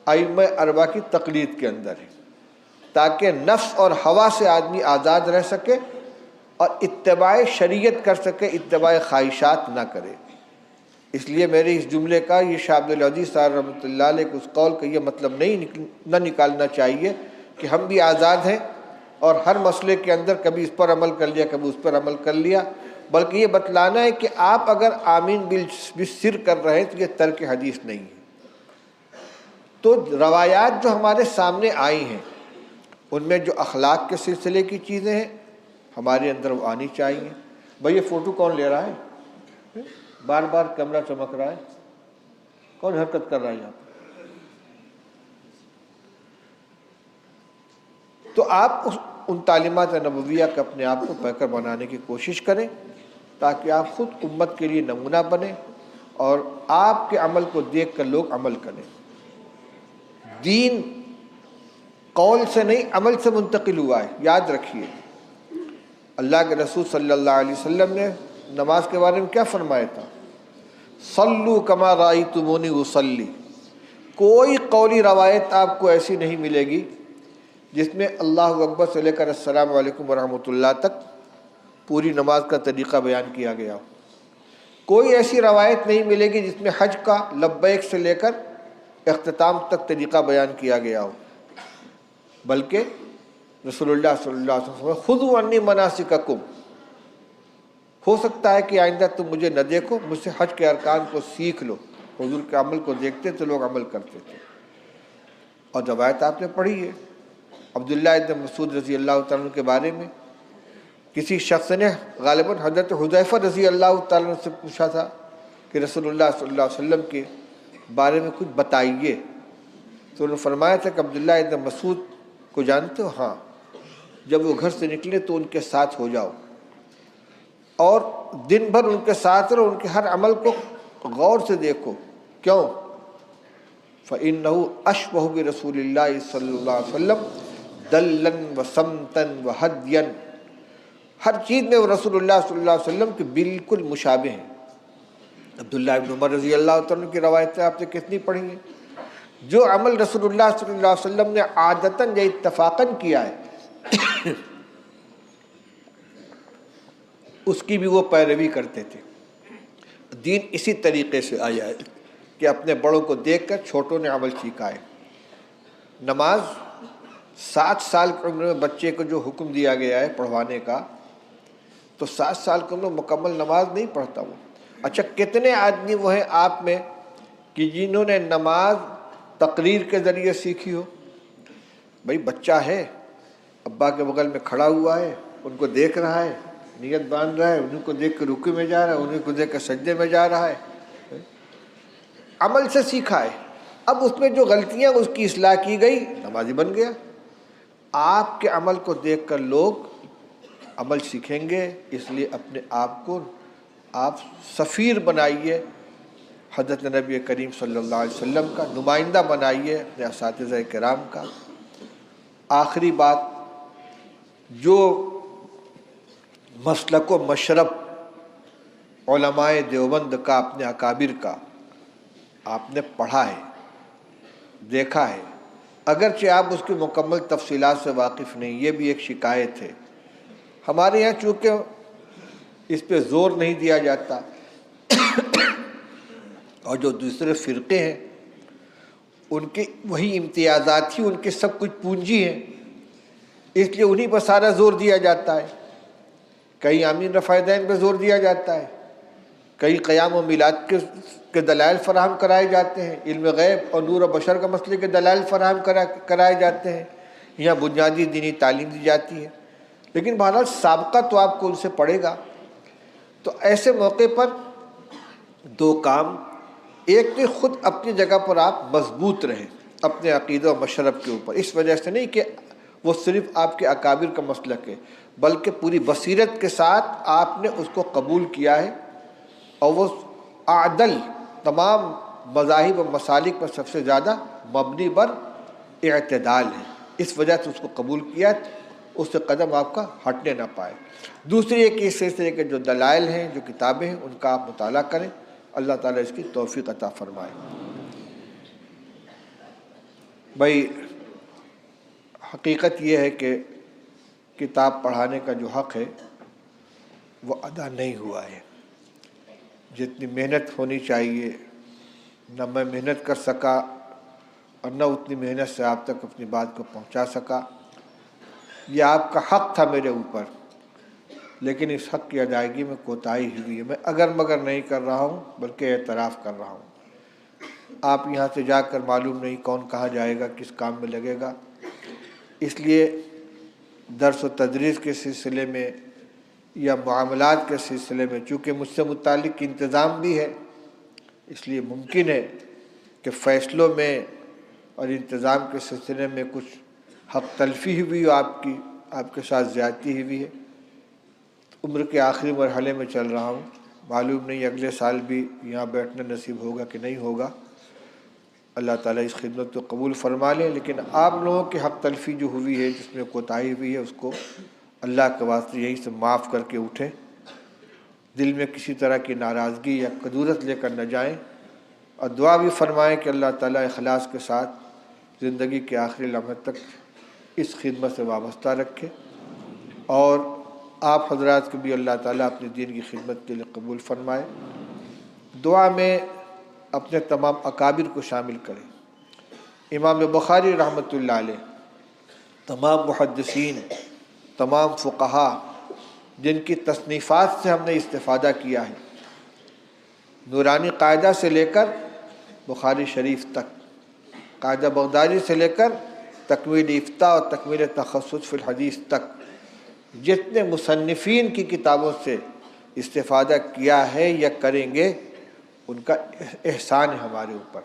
Speaker 1: ائمہ اربعہ کی تقلید کے اندر ہے، تاکہ نفس اور ہوا سے آدمی آزاد رہ سکے اور اتباع شریعت کر سکے، اتباع خواہشات نہ کرے۔ اس لیے میرے اس جملے کا یہ شاہ عبد العزیز صاحب رحمۃ اللہ علیہ کے اس قول کا یہ مطلب نہ نکالنا چاہیے کہ ہم بھی آزاد ہیں اور ہر مسئلے کے اندر کبھی اس پر عمل کر لیا کبھی اس پر عمل کر لیا، بلکہ یہ بتلانا ہے کہ آپ اگر آمین بالسر کر رہے ہیں تو یہ ترک حدیث نہیں ہے۔ تو روایات جو ہمارے سامنے آئی ہیں ان میں جو اخلاق کے سلسلے کی چیزیں ہیں ہمارے اندر وہ آنی چاہیے۔ بھائی یہ فوٹو کون لے رہا ہے؟ بار بار کیمرہ چمک رہا ہے، کون حرکت کر رہا ہے یہاں پہ؟ تو آپ ان تعلیمات نبویہ کے اپنے آپ کو پیکر بنانے کی کوشش کریں تاکہ آپ خود امت کے لیے نمونہ بنیں اور آپ کے عمل کو دیکھ کر لوگ عمل کریں۔ دین قول سے نہیں عمل سے منتقل ہوا ہے، یاد رکھیے۔ اللہ کے رسول صلی اللہ علیہ وسلم نے نماز کے بارے میں کیا فرمایا تھا؟ صلو کما رأیتمونی اصلی۔ کوئی قولی روایت آپ کو ایسی نہیں ملے گی جس میں اللہ اکبر سے لے کر السلام علیکم ورحمۃ اللہ تک پوری نماز کا طریقہ بیان کیا گیا ہو۔ کوئی ایسی روایت نہیں ملے گی جس میں حج کا لبیک سے لے کر اختتام تک طریقہ بیان کیا گیا ہو، بلکہ رسول اللہ صلی اللہ علیہ وسلم خذوا عنی مناسککم، ہو سکتا ہے کہ آئندہ تم مجھے نہ دیکھو، مجھ سے حج کے ارکان کو سیکھ لو۔ حضور کے عمل کو دیکھتے تو لوگ عمل کرتے تھے، اور روایت آپ نے پڑھی ہے عبداللہ ابن مسعود رضی اللہ تعالیٰ عنہ کے بارے میں۔ کسی شخص نے غالباً حضرت حذیفہ رضی اللہ تعالیٰ عنہ سے پوچھا تھا کہ رسول اللہ صلی اللہ علیہ وسلم کے بارے میں کچھ بتائیے، تو انہوں نے فرمایا تھا کہ عبداللہ ابن مسعود کو جانتے ہو؟ ہاں، جب وہ گھر سے نکلے تو ان کے ساتھ ہو جاؤ اور دن بھر ان کے ساتھ رہو، ان کے ہر عمل کو غور سے دیکھو۔ کیوں؟ فَإِنَّهُ أَشْبَهُ بِرَسُولِ اللَّهِ صلی اللہ علیہ وسلم دَلًّا وَسَمْتًا وَهَدْيًا، ہر چیز میں وہ رسول اللہ صلی اللہ علیہ وسلم کے بالکل مشابہ ہیں۔ عبداللہ ابن عمر رضی اللہ عنہ کی روایتیں آپ نے کتنی پڑھی ہیں؟ جو عمل رسول اللہ صلی اللہ علیہ وسلم نے عادتاً یا اتفاقاً کیا ہے اس کی بھی وہ پیروی کرتے تھے۔ دین اسی طریقے سے آیا ہے کہ اپنے بڑوں کو دیکھ کر چھوٹوں نے عمل سیکھا ہے۔ نماز 7 سال کی عمر میں بچے کو جو حکم دیا گیا ہے پڑھوانے کا، تو 7 سال کی عمر میں مکمل نماز نہیں پڑھتا وہ۔ اچھا، کتنے آدمی وہ ہیں آپ میں کہ جنہوں نے نماز تقریر کے ذریعے سیکھی ہو؟ بھائی بچہ ہے، ابا کے بغل میں کھڑا ہوا ہے، ان کو دیکھ رہا ہے، نیت باندھ رہا ہے، انہیں کو دیکھ کے رکوع میں جا رہا ہے، انہیں کو دیکھ کے سجدے میں جا رہا ہے، عمل سے سیکھا ہے۔ اب اس میں جو غلطیاں اس کی اصلاح کی گئی، نمازی بن گیا۔ آپ کے عمل کو دیکھ کر لوگ عمل سیکھیں گے، اس لیے اپنے آپ کو آپ سفیر بنائیے حضرت نبی کریم صلی اللہ علیہ وسلم کا، نمائندہ بنائیے اپنے اساتذہ کرام کا۔ آخری بات، جو مسلک و مشرب علماء دیوبند کا، اپنے اکابر کا آپ نے پڑھا ہے، دیکھا ہے، اگرچہ آپ اس کی مکمل تفصیلات سے واقف نہیں، یہ بھی ایک شکایت ہے۔ ہمارے یہاں چونکہ اس پہ زور نہیں دیا جاتا، اور جو دوسرے فرقے ہیں ان کے وہی امتیازات ہی ان کے سب کچھ پونجی ہیں، اس لیے انہی پر سارا زور دیا جاتا ہے۔ کہیں آمین رفع دین پہ زور دیا جاتا ہے، کئی قیام و میلاد کے دلائل فراہم کرائے جاتے ہیں، علم غیب اور نور و بشر کا مسئلے کے دلائل فراہم کرائے جاتے ہیں، یہاں بنیادی دینی تعلیم دی جاتی ہے، لیکن بہرحال سابقہ تو آپ کو ان سے پڑے گا۔ تو ایسے موقع پر 2 کام، ایک تو خود اپنی جگہ پر آپ مضبوط رہیں اپنے عقیدہ و مشرب کے اوپر، اس وجہ سے نہیں کہ وہ صرف آپ کے اکابر کا مسلک ہے، بلکہ پوری بصیرت کے ساتھ آپ نے اس کو قبول کیا ہے، اور وہ اعدل تمام مذاہب و مسالک پر سب سے زیادہ مبنی بر اعتدال ہے، اس وجہ سے اس کو قبول کیا، اس سے قدم آپ کا ہٹنے نہ پائے۔ دوسری ایک اس سلسلے کے جو دلائل ہیں، جو کتابیں ہیں، ان کا آپ مطالعہ کریں، اللہ تعالیٰ اس کی توفیق عطا فرمائے۔ بھائی حقیقت یہ ہے کہ کتاب پڑھانے کا جو حق ہے وہ ادا نہیں ہوا ہے۔ جتنی محنت ہونی چاہیے نہ میں محنت کر سکا، اور نہ اتنی محنت سے آپ تک اپنی بات کو پہنچا سکا۔ یہ آپ کا حق تھا میرے اوپر، لیکن اس حق کی ادائیگی میں کوتاہی ہوئی ہے۔ میں اگر مگر نہیں کر رہا ہوں، بلکہ اعتراف کر رہا ہوں۔ آپ یہاں سے جا کر معلوم نہیں کون کہاں جائے گا، کس کام میں لگے گا، اس لیے درس و تدریس کے سلسلے میں یا معاملات کے سلسلے میں چونکہ مجھ سے متعلق انتظام بھی ہے، اس لیے ممکن ہے کہ فیصلوں میں اور انتظام کے سلسلے میں کچھ حق تلفی ہوئی ہو، آپ کے ساتھ زیادتی ہوئی ہے۔ عمر کے آخری مرحلے میں چل رہا ہوں، معلوم نہیں اگلے سال بھی یہاں بیٹھنا نصیب ہوگا کہ نہیں ہوگا۔ اللہ تعالیٰ اس خدمت کو قبول فرما لے، لیکن آپ لوگوں کی حق تلفی جو ہوئی ہے، جس میں کوتاہی ہوئی ہے، اس کو اللہ کے واسطے یہیں سے معاف کر کے اٹھیں، دل میں کسی طرح کی ناراضگی یا کدورت لے کر نہ جائیں، اور دعا بھی فرمائیں کہ اللہ تعالیٰ اخلاص کے ساتھ زندگی کے آخری لمحے تک اس خدمت سے وابستہ رکھے، اور آپ حضرات کو بھی اللہ تعالیٰ اپنے دین کی خدمت کے لیے قبول فرمائے۔ دعا میں اپنے تمام اکابر کو شامل کریں۔ امام بخاری رحمۃ اللہ علیہ، تمام محدثین، تمام فقہا جن کی تصنیفات سے ہم نے استفادہ کیا ہے، نورانی قاعدہ سے لے کر بخاری شریف تک، قاعدہ بغدادی سے لے کر تکمیل افتاء اور تکمیل تخصص فی الحدیث تک، جتنے مصنفین کی کتابوں سے استفادہ کیا ہے یا کریں گے، ان کا احسان ہے ہمارے اوپر،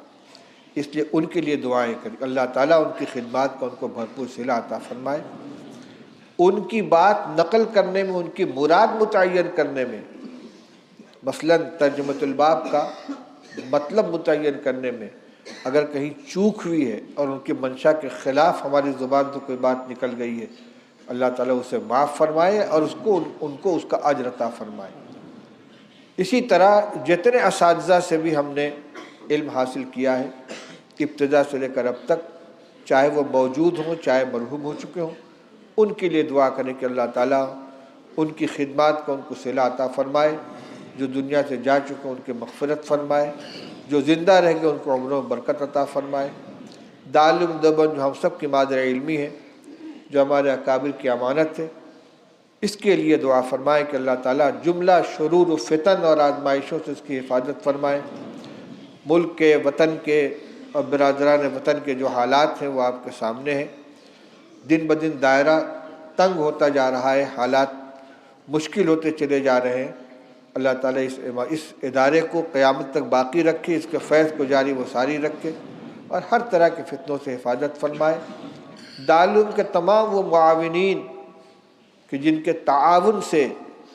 Speaker 1: اس لیے ان کے لیے دعائیں کریں۔ اللہ تعالیٰ ان کی خدمات کو ان کو بھرپور صلہ عطا فرمائے، ان کی بات نقل کرنے میں، ان کی مراد متعین کرنے میں، مثلا ترجمۃ الباب کا مطلب متعین کرنے میں اگر کہیں چوک ہوئی ہے اور ان کی منشا کے خلاف ہماری زبان سے کوئی بات نکل گئی ہے، اللہ تعالیٰ اسے معاف فرمائے اور ان کو اس کا اجر عطا فرمائے۔ اسی طرح جتنے اساتذہ سے بھی ہم نے علم حاصل کیا ہے، ابتدا سے لے کر اب تک، چاہے وہ موجود ہوں چاہے مرحوم ہو چکے ہوں، ان کے لیے دعا کریں کہ اللہ تعالیٰ ان کی خدمات کو ان کو صلہ عطا فرمائے، جو دنیا سے جا چکے ان کی مغفرت فرمائے، جو زندہ رہ گئے ان کو عمروں میں برکت عطا فرمائے۔ دارالعلوم دیوبند جو ہم سب کی مادر علمی ہے، جو ہمارے اکابر کی امانت ہے، اس کے لیے دعا فرمائے کہ اللہ تعالیٰ جملہ شرور و فتن اور آزمائشوں سے اس کی حفاظت فرمائے۔ ملک کے، وطن کے اور برادران وطن کے جو حالات ہیں وہ آپ کے سامنے ہیں۔ دن بدن دائرہ تنگ ہوتا جا رہا ہے، حالات مشکل ہوتے چلے جا رہے ہیں۔ اللہ تعالیٰ اس ادارے کو قیامت تک باقی رکھے، اس کے فیض کو جاری و ساری رکھے اور ہر طرح کے فتنوں سے حفاظت فرمائے۔ دارالعلوم کے تمام وہ معاونین کہ جن کے تعاون سے،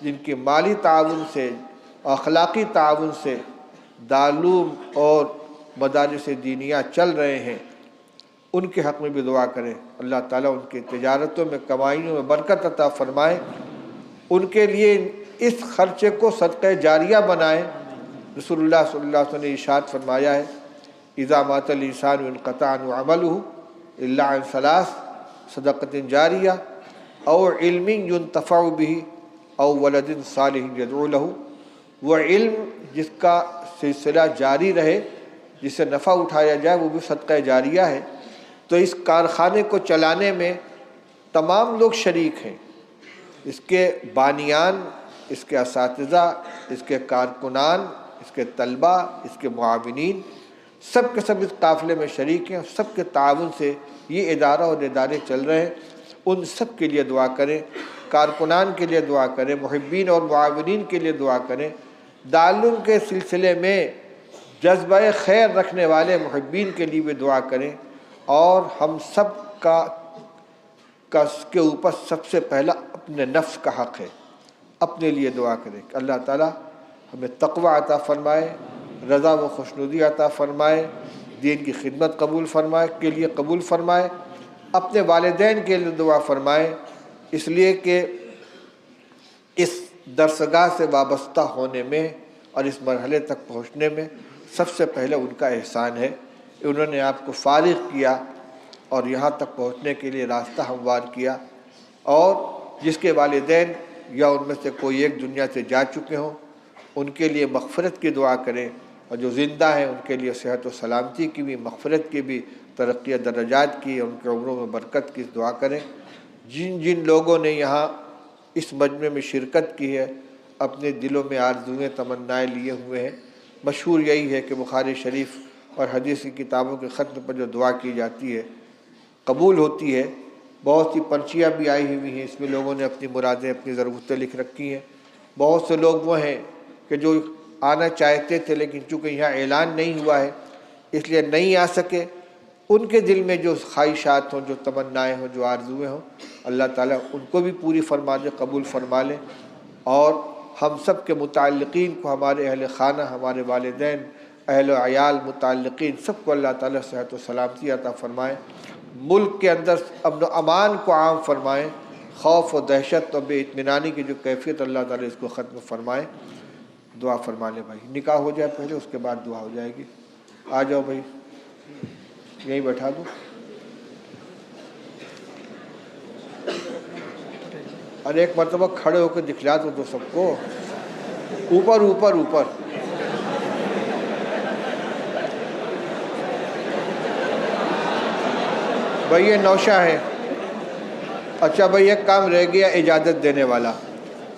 Speaker 1: جن کے مالی تعاون سے، اخلاقی تعاون سے دارالعلوم اور مدارس دینیہ چل رہے ہیں، ان کے حق میں بھی دعا کریں۔ اللہ تعالیٰ ان کی تجارتوں میں، کمائیوں میں برکت عطا فرمائے، ان کے لیے اس خرچے کو صدقہ جاریہ بنائے۔ رسول اللہ صلی اللہ علیہ وسلم نے ارشاد فرمایا ہے، اذا مات الانسان انقطع عنہ عملہ الا عن ثلاث صدقۃ جاریہ او علم ينتفع به او ولد صالح يدعو له۔ وہ علم جس کا سلسلہ جاری رہے، جس سے نفع اٹھایا جائے، وہ بھی صدقہ جاریہ ہے۔ تو اس کارخانے کو چلانے میں تمام لوگ شریک ہیں، اس کے بانیان، اس کے اساتذہ، اس کے کارکنان، اس کے طلباء، اس کے معاونین، سب کے سب اس قافلے میں شریک ہیں۔ سب کے تعاون سے یہ ادارہ اور ادارے چل رہے ہیں، ان سب کے لیے دعا کریں، کارکنان کے لیے دعا کریں، محبین اور معاونین کے لیے دعا کریں۔ دارالعلوم کے سلسلے میں جذبہ خیر رکھنے والے محبین کے لیے بھی دعا کریں، اور ہم سب کے اوپر سب سے پہلا اپنے نفس کا حق ہے، اپنے لیے دعا کریں کہ اللہ تعالیٰ ہمیں تقوی عطا فرمائے، رضا و خوشنودی عطا فرمائے، دین کی خدمت قبول فرمائے کے لیے قبول فرمائے، اپنے والدین کے لیے دعا فرمائے، اس لیے کہ اس درسگاہ سے وابستہ ہونے میں اور اس مرحلے تک پہنچنے میں سب سے پہلے ان کا احسان ہے۔ انہوں نے آپ کو فارغ کیا اور یہاں تک پہنچنے کے لیے راستہ ہموار کیا، اور جس کے والدین یا ان میں سے کوئی ایک دنیا سے جا چکے ہوں ان کے لیے مغفرت کی دعا کریں، اور جو زندہ ہیں ان کے لیے صحت و سلامتی کی بھی، مغفرت کی بھی، ترقی درجات کی، ان کے عمروں میں برکت کی دعا کریں۔ جن جن لوگوں نے یہاں اس مجمع میں شرکت کی ہے، اپنے دلوں میں آرزوئیں، تمنائیں لیے ہوئے ہیں۔ مشہور یہی ہے کہ بخاری شریف اور حدیث کی کتابوں کے ختم پر جو دعا کی جاتی ہے قبول ہوتی ہے۔ بہت سی پرچیاں بھی آئی ہوئی ہیں، اس میں لوگوں نے اپنی مرادیں، اپنی ضرورتیں لکھ رکھی ہیں۔ بہت سے لوگ وہ ہیں کہ جو آنا چاہتے تھے لیکن چونکہ یہاں اعلان نہیں ہوا ہے اس لیے نہیں آ سکے۔ ان کے دل میں جو خواہشات ہوں، جو تمنائیں ہوں، جو آرزویں ہوں، اللہ تعالیٰ ان کو بھی پوری فرما دے، قبول فرما لے، اور ہم سب کے متعلقین کو، ہمارے اہل خانہ، ہمارے والدین، اہل و عیال، متعلقین، سب کو اللہ تعالیٰ صحت و سلامتی عطا فرمائے۔ ملک کے اندر امن و امان کو عام فرمائیں، خوف و دہشت اور بے اطمینانی کی جو کیفیت اللہ تعالیٰ اس کو ختم فرمائے۔ دعا فرما لے بھائی، نکاح ہو جائے پہلے، اس کے بعد دعا ہو جائے گی۔ آ جاؤ بھائی، یہیں بیٹھا دو۔ اور ایک مرتبہ کھڑے ہو کے دکھلا دو سب کو، اوپر اوپر اوپر۔ بھائی یہ نوشہ ہے۔ اچھا بھائی ایک کام رہ گیا، اجازت دینے والا،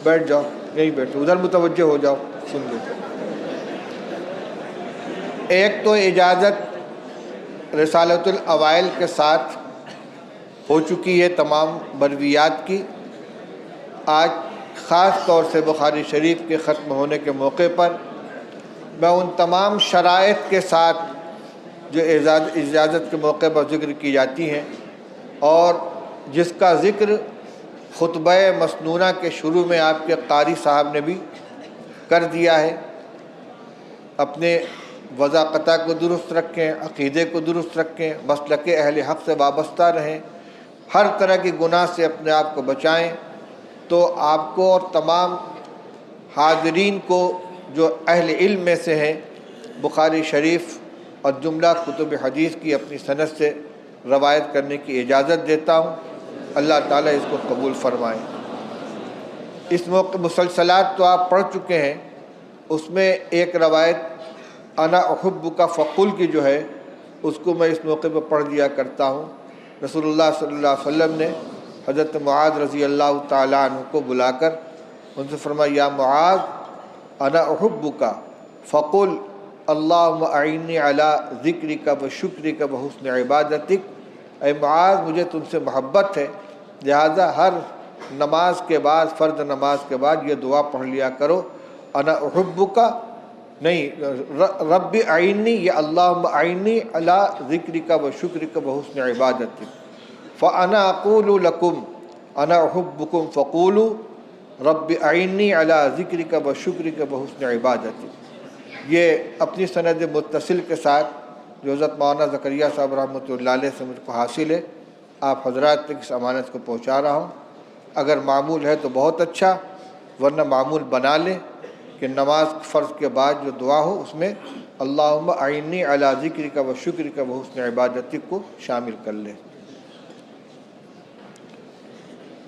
Speaker 1: بیٹھ جاؤ، یہیں بیٹھو، ادھر متوجہ ہو جاؤ، سن لو۔ ایک تو اجازت رسالۃ الاوائل کے ساتھ ہو چکی ہے تمام برویات کی۔ آج خاص طور سے بخاری شریف کے ختم ہونے کے موقع پر میں ان تمام شرائط کے ساتھ جو اجازت کے موقع پر ذکر کی جاتی ہیں، اور جس کا ذکر خطبہ مسنونہ کے شروع میں آپ کے قاری صاحب نے بھی کر دیا ہے، اپنے وضاقتہ کو درست رکھیں، عقیدے کو درست رکھیں، مسلک اہل حق سے وابستہ رہیں، ہر طرح کی گناہ سے اپنے آپ کو بچائیں، تو آپ کو اور تمام حاضرین کو جو اہل علم میں سے ہیں بخاری شریف اور جملہ کتب حدیث کی اپنی سند سے روایت کرنے کی اجازت دیتا ہوں۔ اللہ تعالیٰ اس کو قبول فرمائے۔ اس موقع مسلسلات تو آپ پڑھ چکے ہیں، اس میں ایک روایت انا احبک فقل کی جو ہے اس کو میں اس موقع پہ پڑھ دیا کرتا ہوں۔ رسول اللہ صلی اللہ علیہ وسلم نے حضرت معاذ رضی اللہ تعالیٰ عنہ کو بلا کر ان سے فرمایا، یا معاذ انا احبک فقل اللہم اعنی علی ذکرک و شکرک و حسن عبادتک۔ اے معاذ مجھے تم سے محبت ہے، لہذا ہر نماز کے بعد، فرض نماز کے بعد یہ دعا پڑھ لیا کرو، انا احبک نہیں رب اعنی، یہ اللہم اعنی علی ذکرک و شکرک و حسن عبادتک، فانا اقول لکم انا احبکم فقولوا رب اعنی علی ذکرک و شکرک و حسن عبادتک۔ یہ اپنی سند متصل کے ساتھ جو حضرت مولانا زکریہ صاحب رحمۃ اللہ علیہ سے مجھ کو حاصل ہے، آپ حضرات تک اس امانت کو پہنچا رہا ہوں۔ اگر معمول ہے تو بہت اچھا، ورنہ معمول بنا لیں کہ نماز فرض کے بعد جو دعا ہو اس میں اللہم اعنی علی ذکرک و شکرک و حسن عبادتک کو شامل کر لیں۔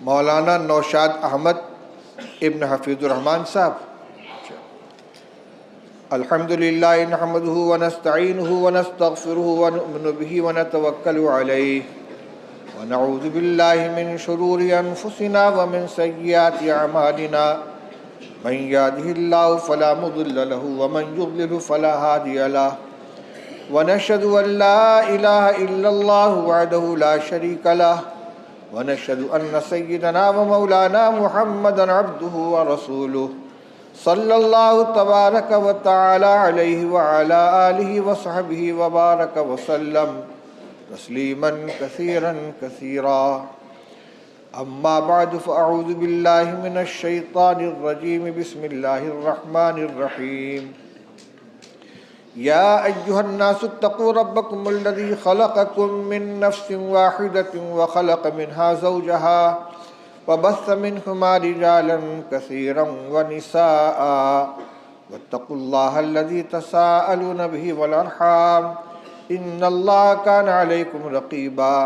Speaker 1: مولانا نوشاد احمد ابن حفیظ الرحمان صاحب، الحمدللہ نحمدہ ونستعینہ ونستغفرہ ونؤمن بہ ونتوکل علیہ ونعوذ باللہ من شرور انفسنا ومن سیئات اعمالنا، من یہدہ اللہ فلا مضل لہ ومن یضلل فلا ہادی لہ، ونشہد ان لا الہ الا اللہ وحدہ لا شریک لہ، ونشہد ان سیدنا ومولانا محمدا عبدہ ورسولہ صلی اللہ تبارک و تعالی علیہ وعلی آلہ وصحبہ وبارک وسلم تسلیما کثیرا کثیرا۔ اما بعد فاعوذ باللہ من الشیطان الرجیم، بسم اللہ الرحمن الرحیم۔ یا ایہا الناس اتقوا ربکم الذی خلقکم من نفس واحدۃ وخلق منها زوجها وبث منهما رجالا كثيرا ونساء واتقوا الله الذي تساءلون به والأرحام إن الله كان عليكم رقيبا۔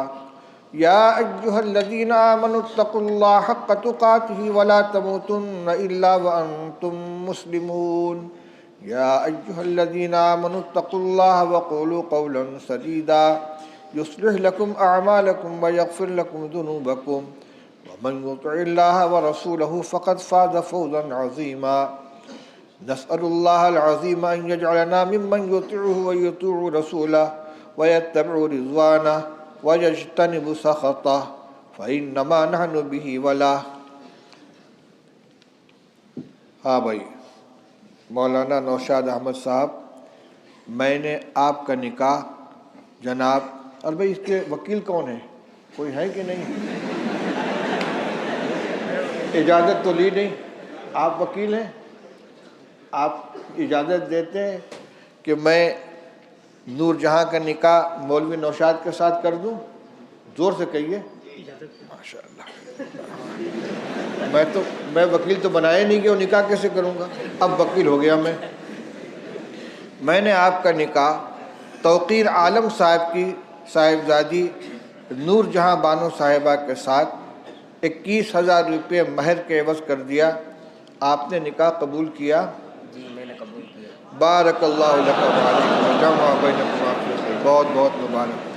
Speaker 1: يا أيها الذين آمنوا اتقوا الله حق تقاته ولا تموتن إلا وأنتم مسلمون۔ يا أيها الذين آمنوا اتقوا الله وقولوا قولا سديدا يصلح لكم أعمالكم ويغفر لكم ذنوبكم، ومن يطع الله ورسوله فقد فاز فوزا عظيما۔ نسأل الله العظيم أن يجعلنا ممن يطيعه ويطيع رسوله ويتبع رضوانه ويجتنب سخطه فإنما نحن به وله۔ ہاں بھائی، مولانا نوشاد احمد صاحب، میں نے آپ کا نکاح جناب، اور بھائی اس کے وکیل کون ہے؟ کوئی ہے کہ نہیں؟ اجازت تو لی نہیں، آپ وکیل ہیں، آپ اجازت دیتے ہیں کہ میں نور جہاں کا نکاح مولوی نوشاد کے ساتھ کر دوں؟ زور سے کہیے۔ ماشاء اللہ، میں وکیل تو بنایا نہیں کہ وہ نکاح کیسے کروں گا، اب وکیل ہو گیا میں نے آپ کا نکاح توقیر عالم صاحب کی صاحبزادی نور جہاں بانو صاحبہ کے ساتھ 21,000 روپے مہر کے عوض کر دیا۔ آپ نے نکاح قبول کیا؟
Speaker 2: جی میں نے قبول کیا۔
Speaker 1: بارک اللہ لک و علیک وجمع بینکما فی خیر، بہت بہت مبارک۔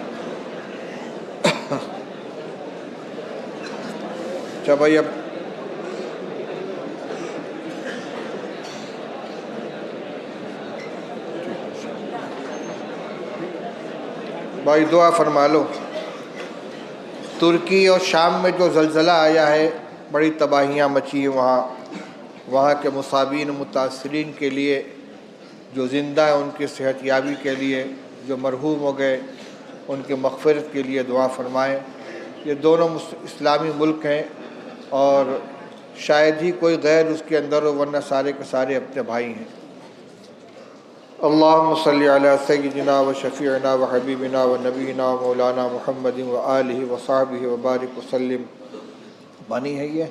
Speaker 1: اچھا بھائی، اب بھائی دعا فرما لو۔ ترکی اور شام میں جو زلزلہ آیا ہے، بڑی تباہیاں مچی ہیں وہاں کے مصابین متاثرین کے لیے، جو زندہ ہیں ان کی صحت یابی کے لیے، جو مرحوم ہو گئے ان کے مغفرت کے لیے دعا فرمائیں۔ یہ دونوں اسلامی ملک ہیں اور شاید ہی کوئی غیر اس کے اندر ہو، ورنہ سارے کے سارے اپنے بھائی ہیں۔ اللہم صلی علی سیدنا و شفیعنا و حبیبنا و نبینا و مولانا محمد و آلہ و صحبہ و بارک وسلم۔ بانی ہے یہ؟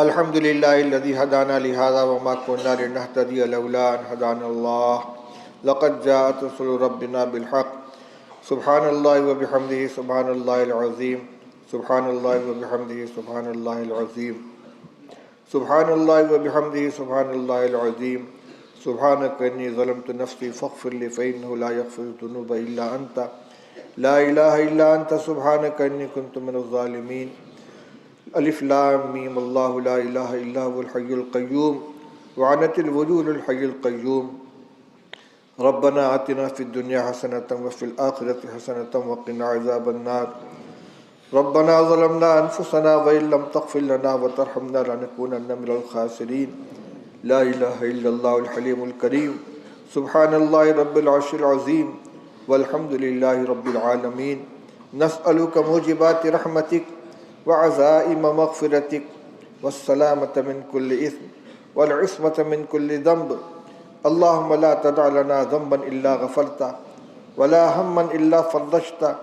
Speaker 1: الحمدللہ الذی ہدانا لہذا وما كنا لنہتدی لولا ان ہدانا اللہ، لقد جاءت رسل ربنا بالحق سبحان اللہ و بحمدہ سبحان اللہ العظیم سبحان اللہ و بحمدہ سبحان اللہ العظیم سبحان اللہ و بحمدہ سبحان اللہ العظیم سبحانک انی ظلمت نفسی فاغفر لی فإنہ لا یغفر الذنوب الا انت لا الہ الا انت سبحانک انی کنت من الظالمین الف لام میم اللہ لا الہ الا هو الحی القیوم وعنت الوجوه للحی القیوم ربنا آتنا فی الدنیا حسنة وفی الآخرة حسنة وقنا عذاب النار ربنا ظلمنا انفسنا وإن لم تغفر لنا وترحمنا لنكونن من الخاسرین لا الہ الا اللہ الحلیم الکریم سبحان اللہ رب العرش العظیم والحمد للہ رب العالمین نسألک موجبات رحمتک وعزائم مغفرتک والسلامة من كل إثم والعصمة من كل ذنب اللهم لا تدع لنا ذنبا إلا غفرته ولا هما إلا فرجته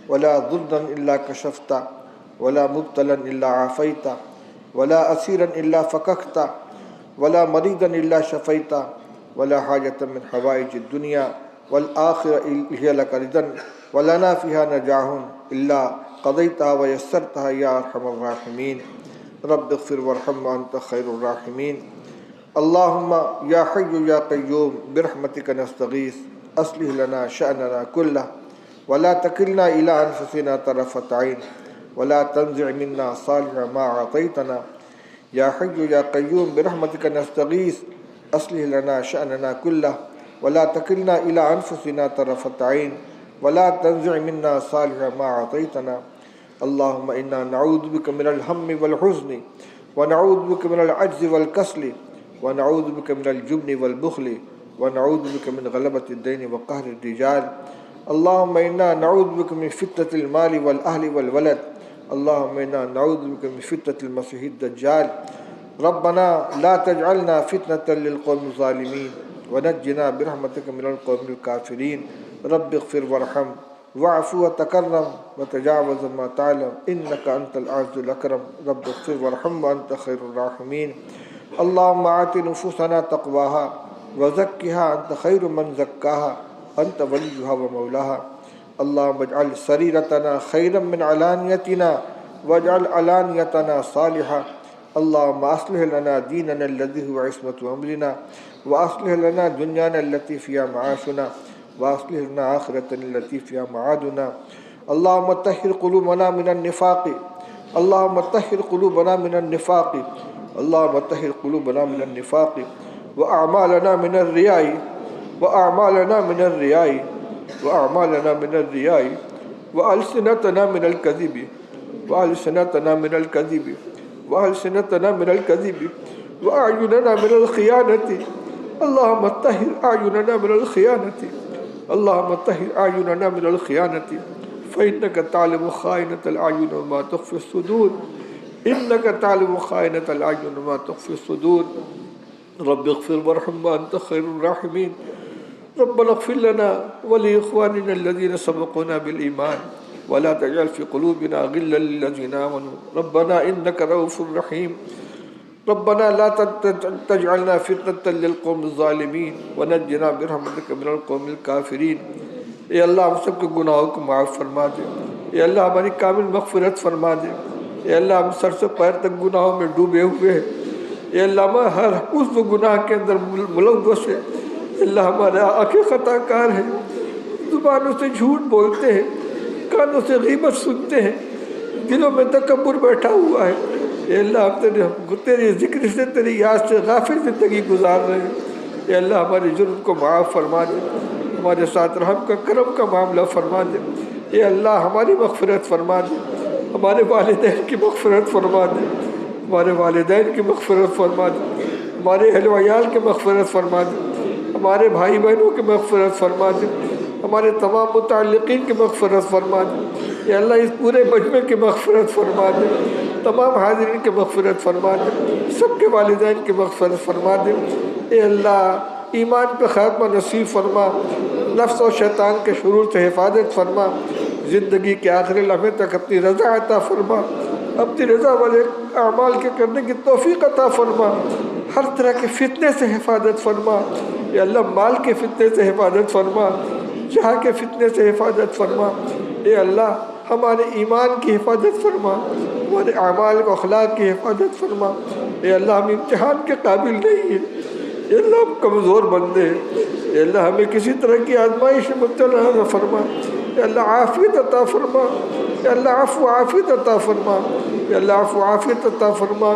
Speaker 1: ولا ضرا إلا كشفته ولا مبتلا إلا عافيته ولا أسيرا إلا فككته ولا مريضا إلا شفيته ولا حاجة من حوائج الدنيا والآخرة هي لك رضا ولنا فيها نجاح إلا قضيتها ويسرتها يا أرحم الراحمين رب اغفر وارحم وأنت خير الراحمين اللهم يا حي يا قيوم برحمتك نستغيث أصلح لنا شأننا كله ولا تكلنا إلى أنفسنا طرفة عين ولا تنزع منا صالح ما أعطيتنا يا حي يا قيوم برحمتك نستغيث أصلح لنا شأننا كله ولا تكلنا إلى أنفسنا طرفة عين ولا تنزع منا صالح ما أعطيتنا اللهم إنا نعوذ بك من الهم والحزن ونعوذ بك من العجز والكسل ونعوذ بك من الجبن والبخل ونعوذ بك من غلبة الدين وقهر الرجال اللهم إنا نعوذ بك من فتنة المال والأهل والولد اللهم إنا نعوذ بك من فتنة المسيح الدجال ربنا لا تجعلنا فتنة للقوم الظالمين ونجنا برحمتك من القوم الكافرين رب اغفر وارحم واعف وتكرم وتجاوز ما تعلم إنك أنت الأعز الأكرم رب اغفر وارحم وأنت خير الراحمين اللهم آت نفوسنا تقواها وزكها أنت خير من زكاها أنت وليها ومولاها اللهم اجعل سريرتنا خيرا من علانيتنا واجعل علانيتنا صالحة اللهم أصلح لنا ديننا الذي هو عصمة أمرنا وأصلح لنا دنيانا التي فيها معاشنا وأصلح لنا آخرتنا التي فيها معادنا اللهم طهر قلوبنا من النفاق اللهم طهر قلوبنا من النفاق اللهم طهر قلوبنا من النفاق وأعمالنا من الرياء وأعمالنا من الرياء وأعمالنا من الرياء وألسنتنا من الكذب وألسنتنا من الكذب وألسنتنا من الكذب وأعيننا من الخيانة اللهم طهر أعيننا من الخيانة اللهم طهر أعيننا من الخيانة فإنك تعلم خائنة الأعين وما تخفي الصدور إنك تعلم خائنة الأعين وما تخفي الصدور رب اغفر وارحم وأنت خير الراحمين ربنا اغفر لنا ولإخواننا الذين سبقونا بالإيمان ولا تجعل في قلوبنا غلا للذين آمنوا ربنا إنك رؤوف رحيم ربنا لا تجعلنا فتنة للقوم الظالمين ونجنا برحمتك من القوم الكافرين اے اللہ ہم سب کے گناہوں کو معاف فرما دے اے اللہ ہماری کامل مغفرت فرما دے اے اللہ ہم سر سے پیر تک گناہوں میں ڈوبے ہوئے ہیں اے اللہ ہم ہر اس گناہ کے اندر ملوث ہے اے اللہ ہمارے آنکھیں خطا کار ہیں زبانوں سے جھوٹ بولتے ہیں کانوں سے غیبت سنتے ہیں دلوں میں تکبر بیٹھا ہوا ہے اے اللہ ہم تیرے ذکر سے تیری یاد سے غافل زندگی گزار رہے ہیں اے اللہ ہمارے جرم کو معاف فرما دے ہمارے ساتھ رحم کا کرم کا معاملہ فرما دے اے اللہ ہماری مغفرت فرما دے ہمارے والدین کی مغفرت فرما دے ہمارے والدین کی مغفرت فرما دے ہمارے اہل و عیال کی مغفرت فرما دے ہمارے بھائی بہنوں کی مغفرت فرما دے ہمارے تمام متعلقین کی مغفرت فرما دے اے اللہ اس پورے مجمع کی مغفرت فرما دے تمام حاضرین کی مغفرت فرما دے سب کے والدین کی مغفرت فرما دے اے اللہ ایمان پہ خاتمہ نصیب فرما نفس و شیطان کے شرور سے حفاظت فرما زندگی کے آخری لمحے تک اپنی رضا عطا فرما اپنی رضا والے اعمال کے کرنے کی توفیق عطا فرما ہر طرح کے فتنے سے حفاظت فرما یا اللہ مال کے فتنے سے حفاظت فرما جہاں کے فتنے سے حفاظت فرما۔ اے اللہ ہمارے ایمان کی حفاظت فرما، ہمارے اعمال و اخلاق کی حفاظت فرما۔ اے اللہ ہم امتحان کے قابل نہیں ہیں، اے اللہ ہم کمزور بندے ہیں، اے اللہ ہمیں کسی طرح کی آزمائش میں مبتلا نہ فرما۔ اے اللہ عافیت عطا فرما، اے اللہ عفو عافیت عطا فرما، اے اللہ عفو عافیت عطا فرما۔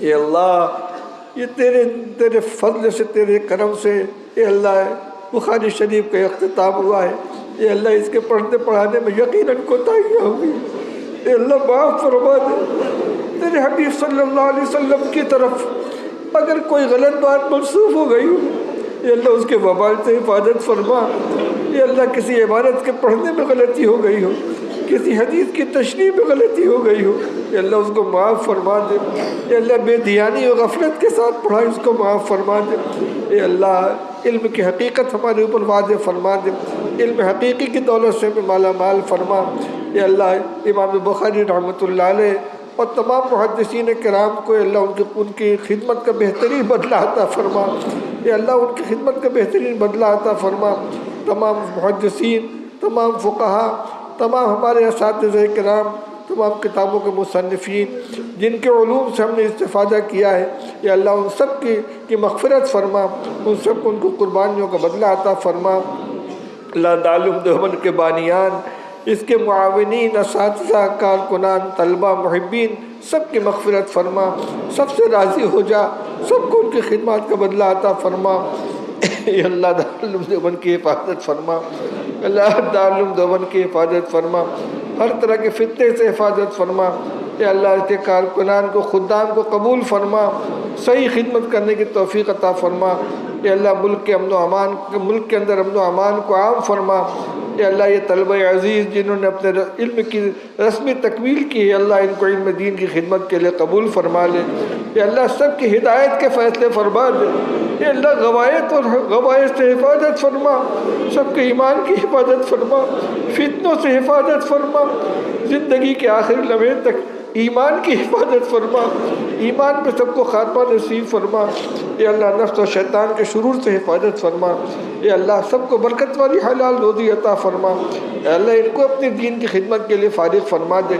Speaker 1: اے اللہ یہ تیرے فضل سے، تیرے کرم سے اے اللہ بخاری شریف کا اختتام ہوا ہے۔ اے اللہ اس کے پڑھنے پڑھانے میں یقیناً کوتاہیاں ہوگی، اے اللہ معاف فرما دے۔ تیرے حبیب صلی اللہ علیہ وسلم کی طرف اگر کوئی غلط بات منسوخ ہو گئی ہو، اے اللہ اس کے وبال سے حفاظت فرما۔ اے اللہ کسی عبارت کے پڑھنے میں غلطی ہو گئی ہو، کسی حدیث کی تشریح میں غلطی ہو گئی ہو، اے اللہ اس کو معاف فرما دے۔ اے اللہ بے دھیانی و غفلت کے ساتھ پڑھا، اس کو معاف فرما دے۔ اے اللہ علم کی حقیقت ہمارے اوپر واضح فرما دے، علم حقیقی کی دولت سے مالا مال فرما۔ اے اللہ امام بخاری رحمۃ اللہ علیہ اور تمام محدثین کرام کو اے اللہ ان کی خدمت کا بہترین بدلہ عطا فرما۔ اے اللہ ان کی خدمت کا بہترین بدلہ عطا فرما۔ تمام محدثین، تمام فقہا، تمام ہمارے اساتذہ کرام، تمام کتابوں کے مصنفین جن کے علوم سے ہم نے استفادہ کیا ہے، یا اللہ ان سب کی مغفرت فرما، ان سب کو ان کو قربانیوں کا بدلہ عطا فرما۔ اللہ دارالعلوم دیوبند کے بانیان، اس کے معاونین، اساتذہ، کارکنان، طلبہ، محبین، سب کی مغفرت فرما، سب سے راضی ہو جا، سب کو ان کی خدمات کا بدلہ عطا فرما۔ اے اللہ دارالعلوم دیوبند کی حفاظت فرما، اللہ دارالعلوم دیوبند کی حفاظت فرما، ہر طرح کے فتنے سے حفاظت فرما۔ اے اللہ اس کے کارکنان کو، خدام کو قبول فرما، صحیح خدمت کرنے کی توفیق عطا فرما۔ اے اللہ ملک کے ملک کے اندر امن و امان کو عام فرما۔ اے اللہ یہ طلبہ عزیز جنہوں نے اپنے علم کی رسمی تکمیل کی ہے، اللہ ان کو علم دین کی خدمت کے لیے قبول فرما لے۔ اے اللہ سب کی ہدایت کے فیصلے فرما دے۔ اے اللہ غوایت اور غوایت سے حفاظت فرما، سب کے ایمان کی حفاظت فرما، فتنوں سے حفاظت فرما، زندگی کے آخری لمحے تک ایمان کی حفاظت فرما، ایمان پہ سب کو خاتمہ نصیب فرما۔ اے اللہ نفس و شیطان کے شرور سے حفاظت فرما۔ اے اللہ سب کو برکت والی حلال روزی عطا فرما۔ اے اللہ ان کو اپنے دین کی خدمت کے لیے فارغ فرما دے،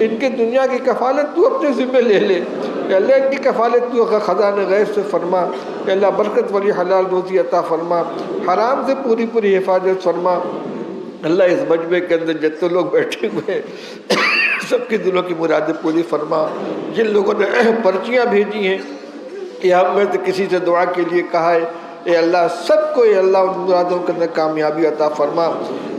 Speaker 1: ان کی دنیا کی کفالت تو اپنے ذمہ لے لے۔ اے اللہ ان کی کفالت تو خزانہ غیب سے فرما۔ اے اللہ برکت والی حلال روزی عطا فرما، حرام سے پوری پوری حفاظت فرما۔ اللہ اس مجمع کے اندر جتنے لوگ بیٹھے ہوئے ہیں سب کے دلوں کی مرادیں پوری فرما۔ جن لوگوں نے پرچیاں بھیجی ہیں یا ہم میں سے کسی سے دعا کے لیے کہا ہے، اے اللہ سب کو اے اللہ ان مرادوں کے اندر کامیابی عطا فرما۔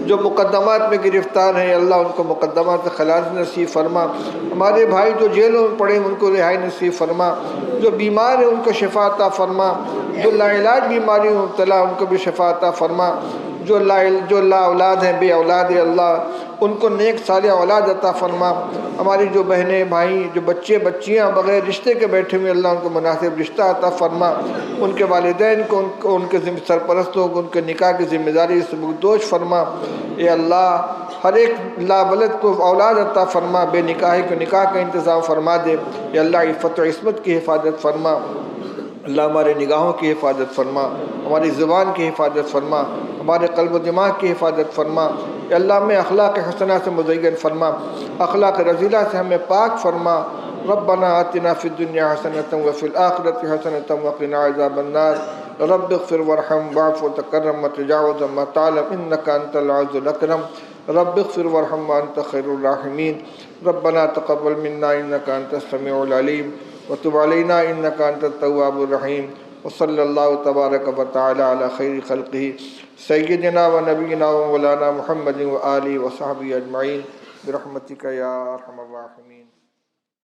Speaker 1: جو مقدمات میں گرفتار ہیں اللہ ان کو مقدمات سے خلاص نصیب فرما۔ ہمارے بھائی جو جیلوں میں پڑے ہیں ان کو رہائی نصیب فرما۔ جو بیمار ہیں ان کو شفا عطا فرما، جو لا علاج بیماریوں میں مبتلا ان کو بھی شفا عطا فرما۔ جو لا اولاد ہیں، بے اولاد ہے اللہ ان کو نیک صالح اولاد عطا فرما۔ ہماری جو بہنیں بھائی، جو بچے بچیاں بغیر رشتے کے بیٹھے ہوئے اللہ ان کو مناسب رشتہ عطا فرما۔ ان کے والدین کو ان کے سرپرستوں کو ان کے نکاح کی ذمہ داری سے مگدوش فرما۔ اے اللہ ہر ایک لابلد کو اولاد عطا فرما، بے نکاحی کو نکاح کا انتظام فرما دے۔ اے اللہ عفت و عصمت کی حفاظت فرما۔ اللہ ہمارے نگاہوں کی حفاظت فرما، ہماری زبان کی حفاظت فرما، ہمارے قلب و دماغ کی حفاظت فرما۔ اے اللہ ہمیں اخلاق حسنہ سے مزین فرما، اخلاق رذیلہ سے ہمیں پاک فرما۔ ربنا آتنا فی الدنیا حسنۃ وفی الآخرۃ حسنۃ وقنا عذاب النار۔ رب اغفر وارحم واعف وتکرم وتجاوز عما تعلم انک انت العز الاکرم۔ رب اغفر وارحم وانت خیر الراحمین۔ ربنا تقبل منا انک انت السمیع العلیم وتب علینا انک انت التواب الرحیم۔ وصلی اللہ تبارک و تعالی علی خیر خلقہ سیدنا و نبینا و مولانا محمد و آلہ و صحبہ اجمعین برحمتک یا ارحم الراحمین۔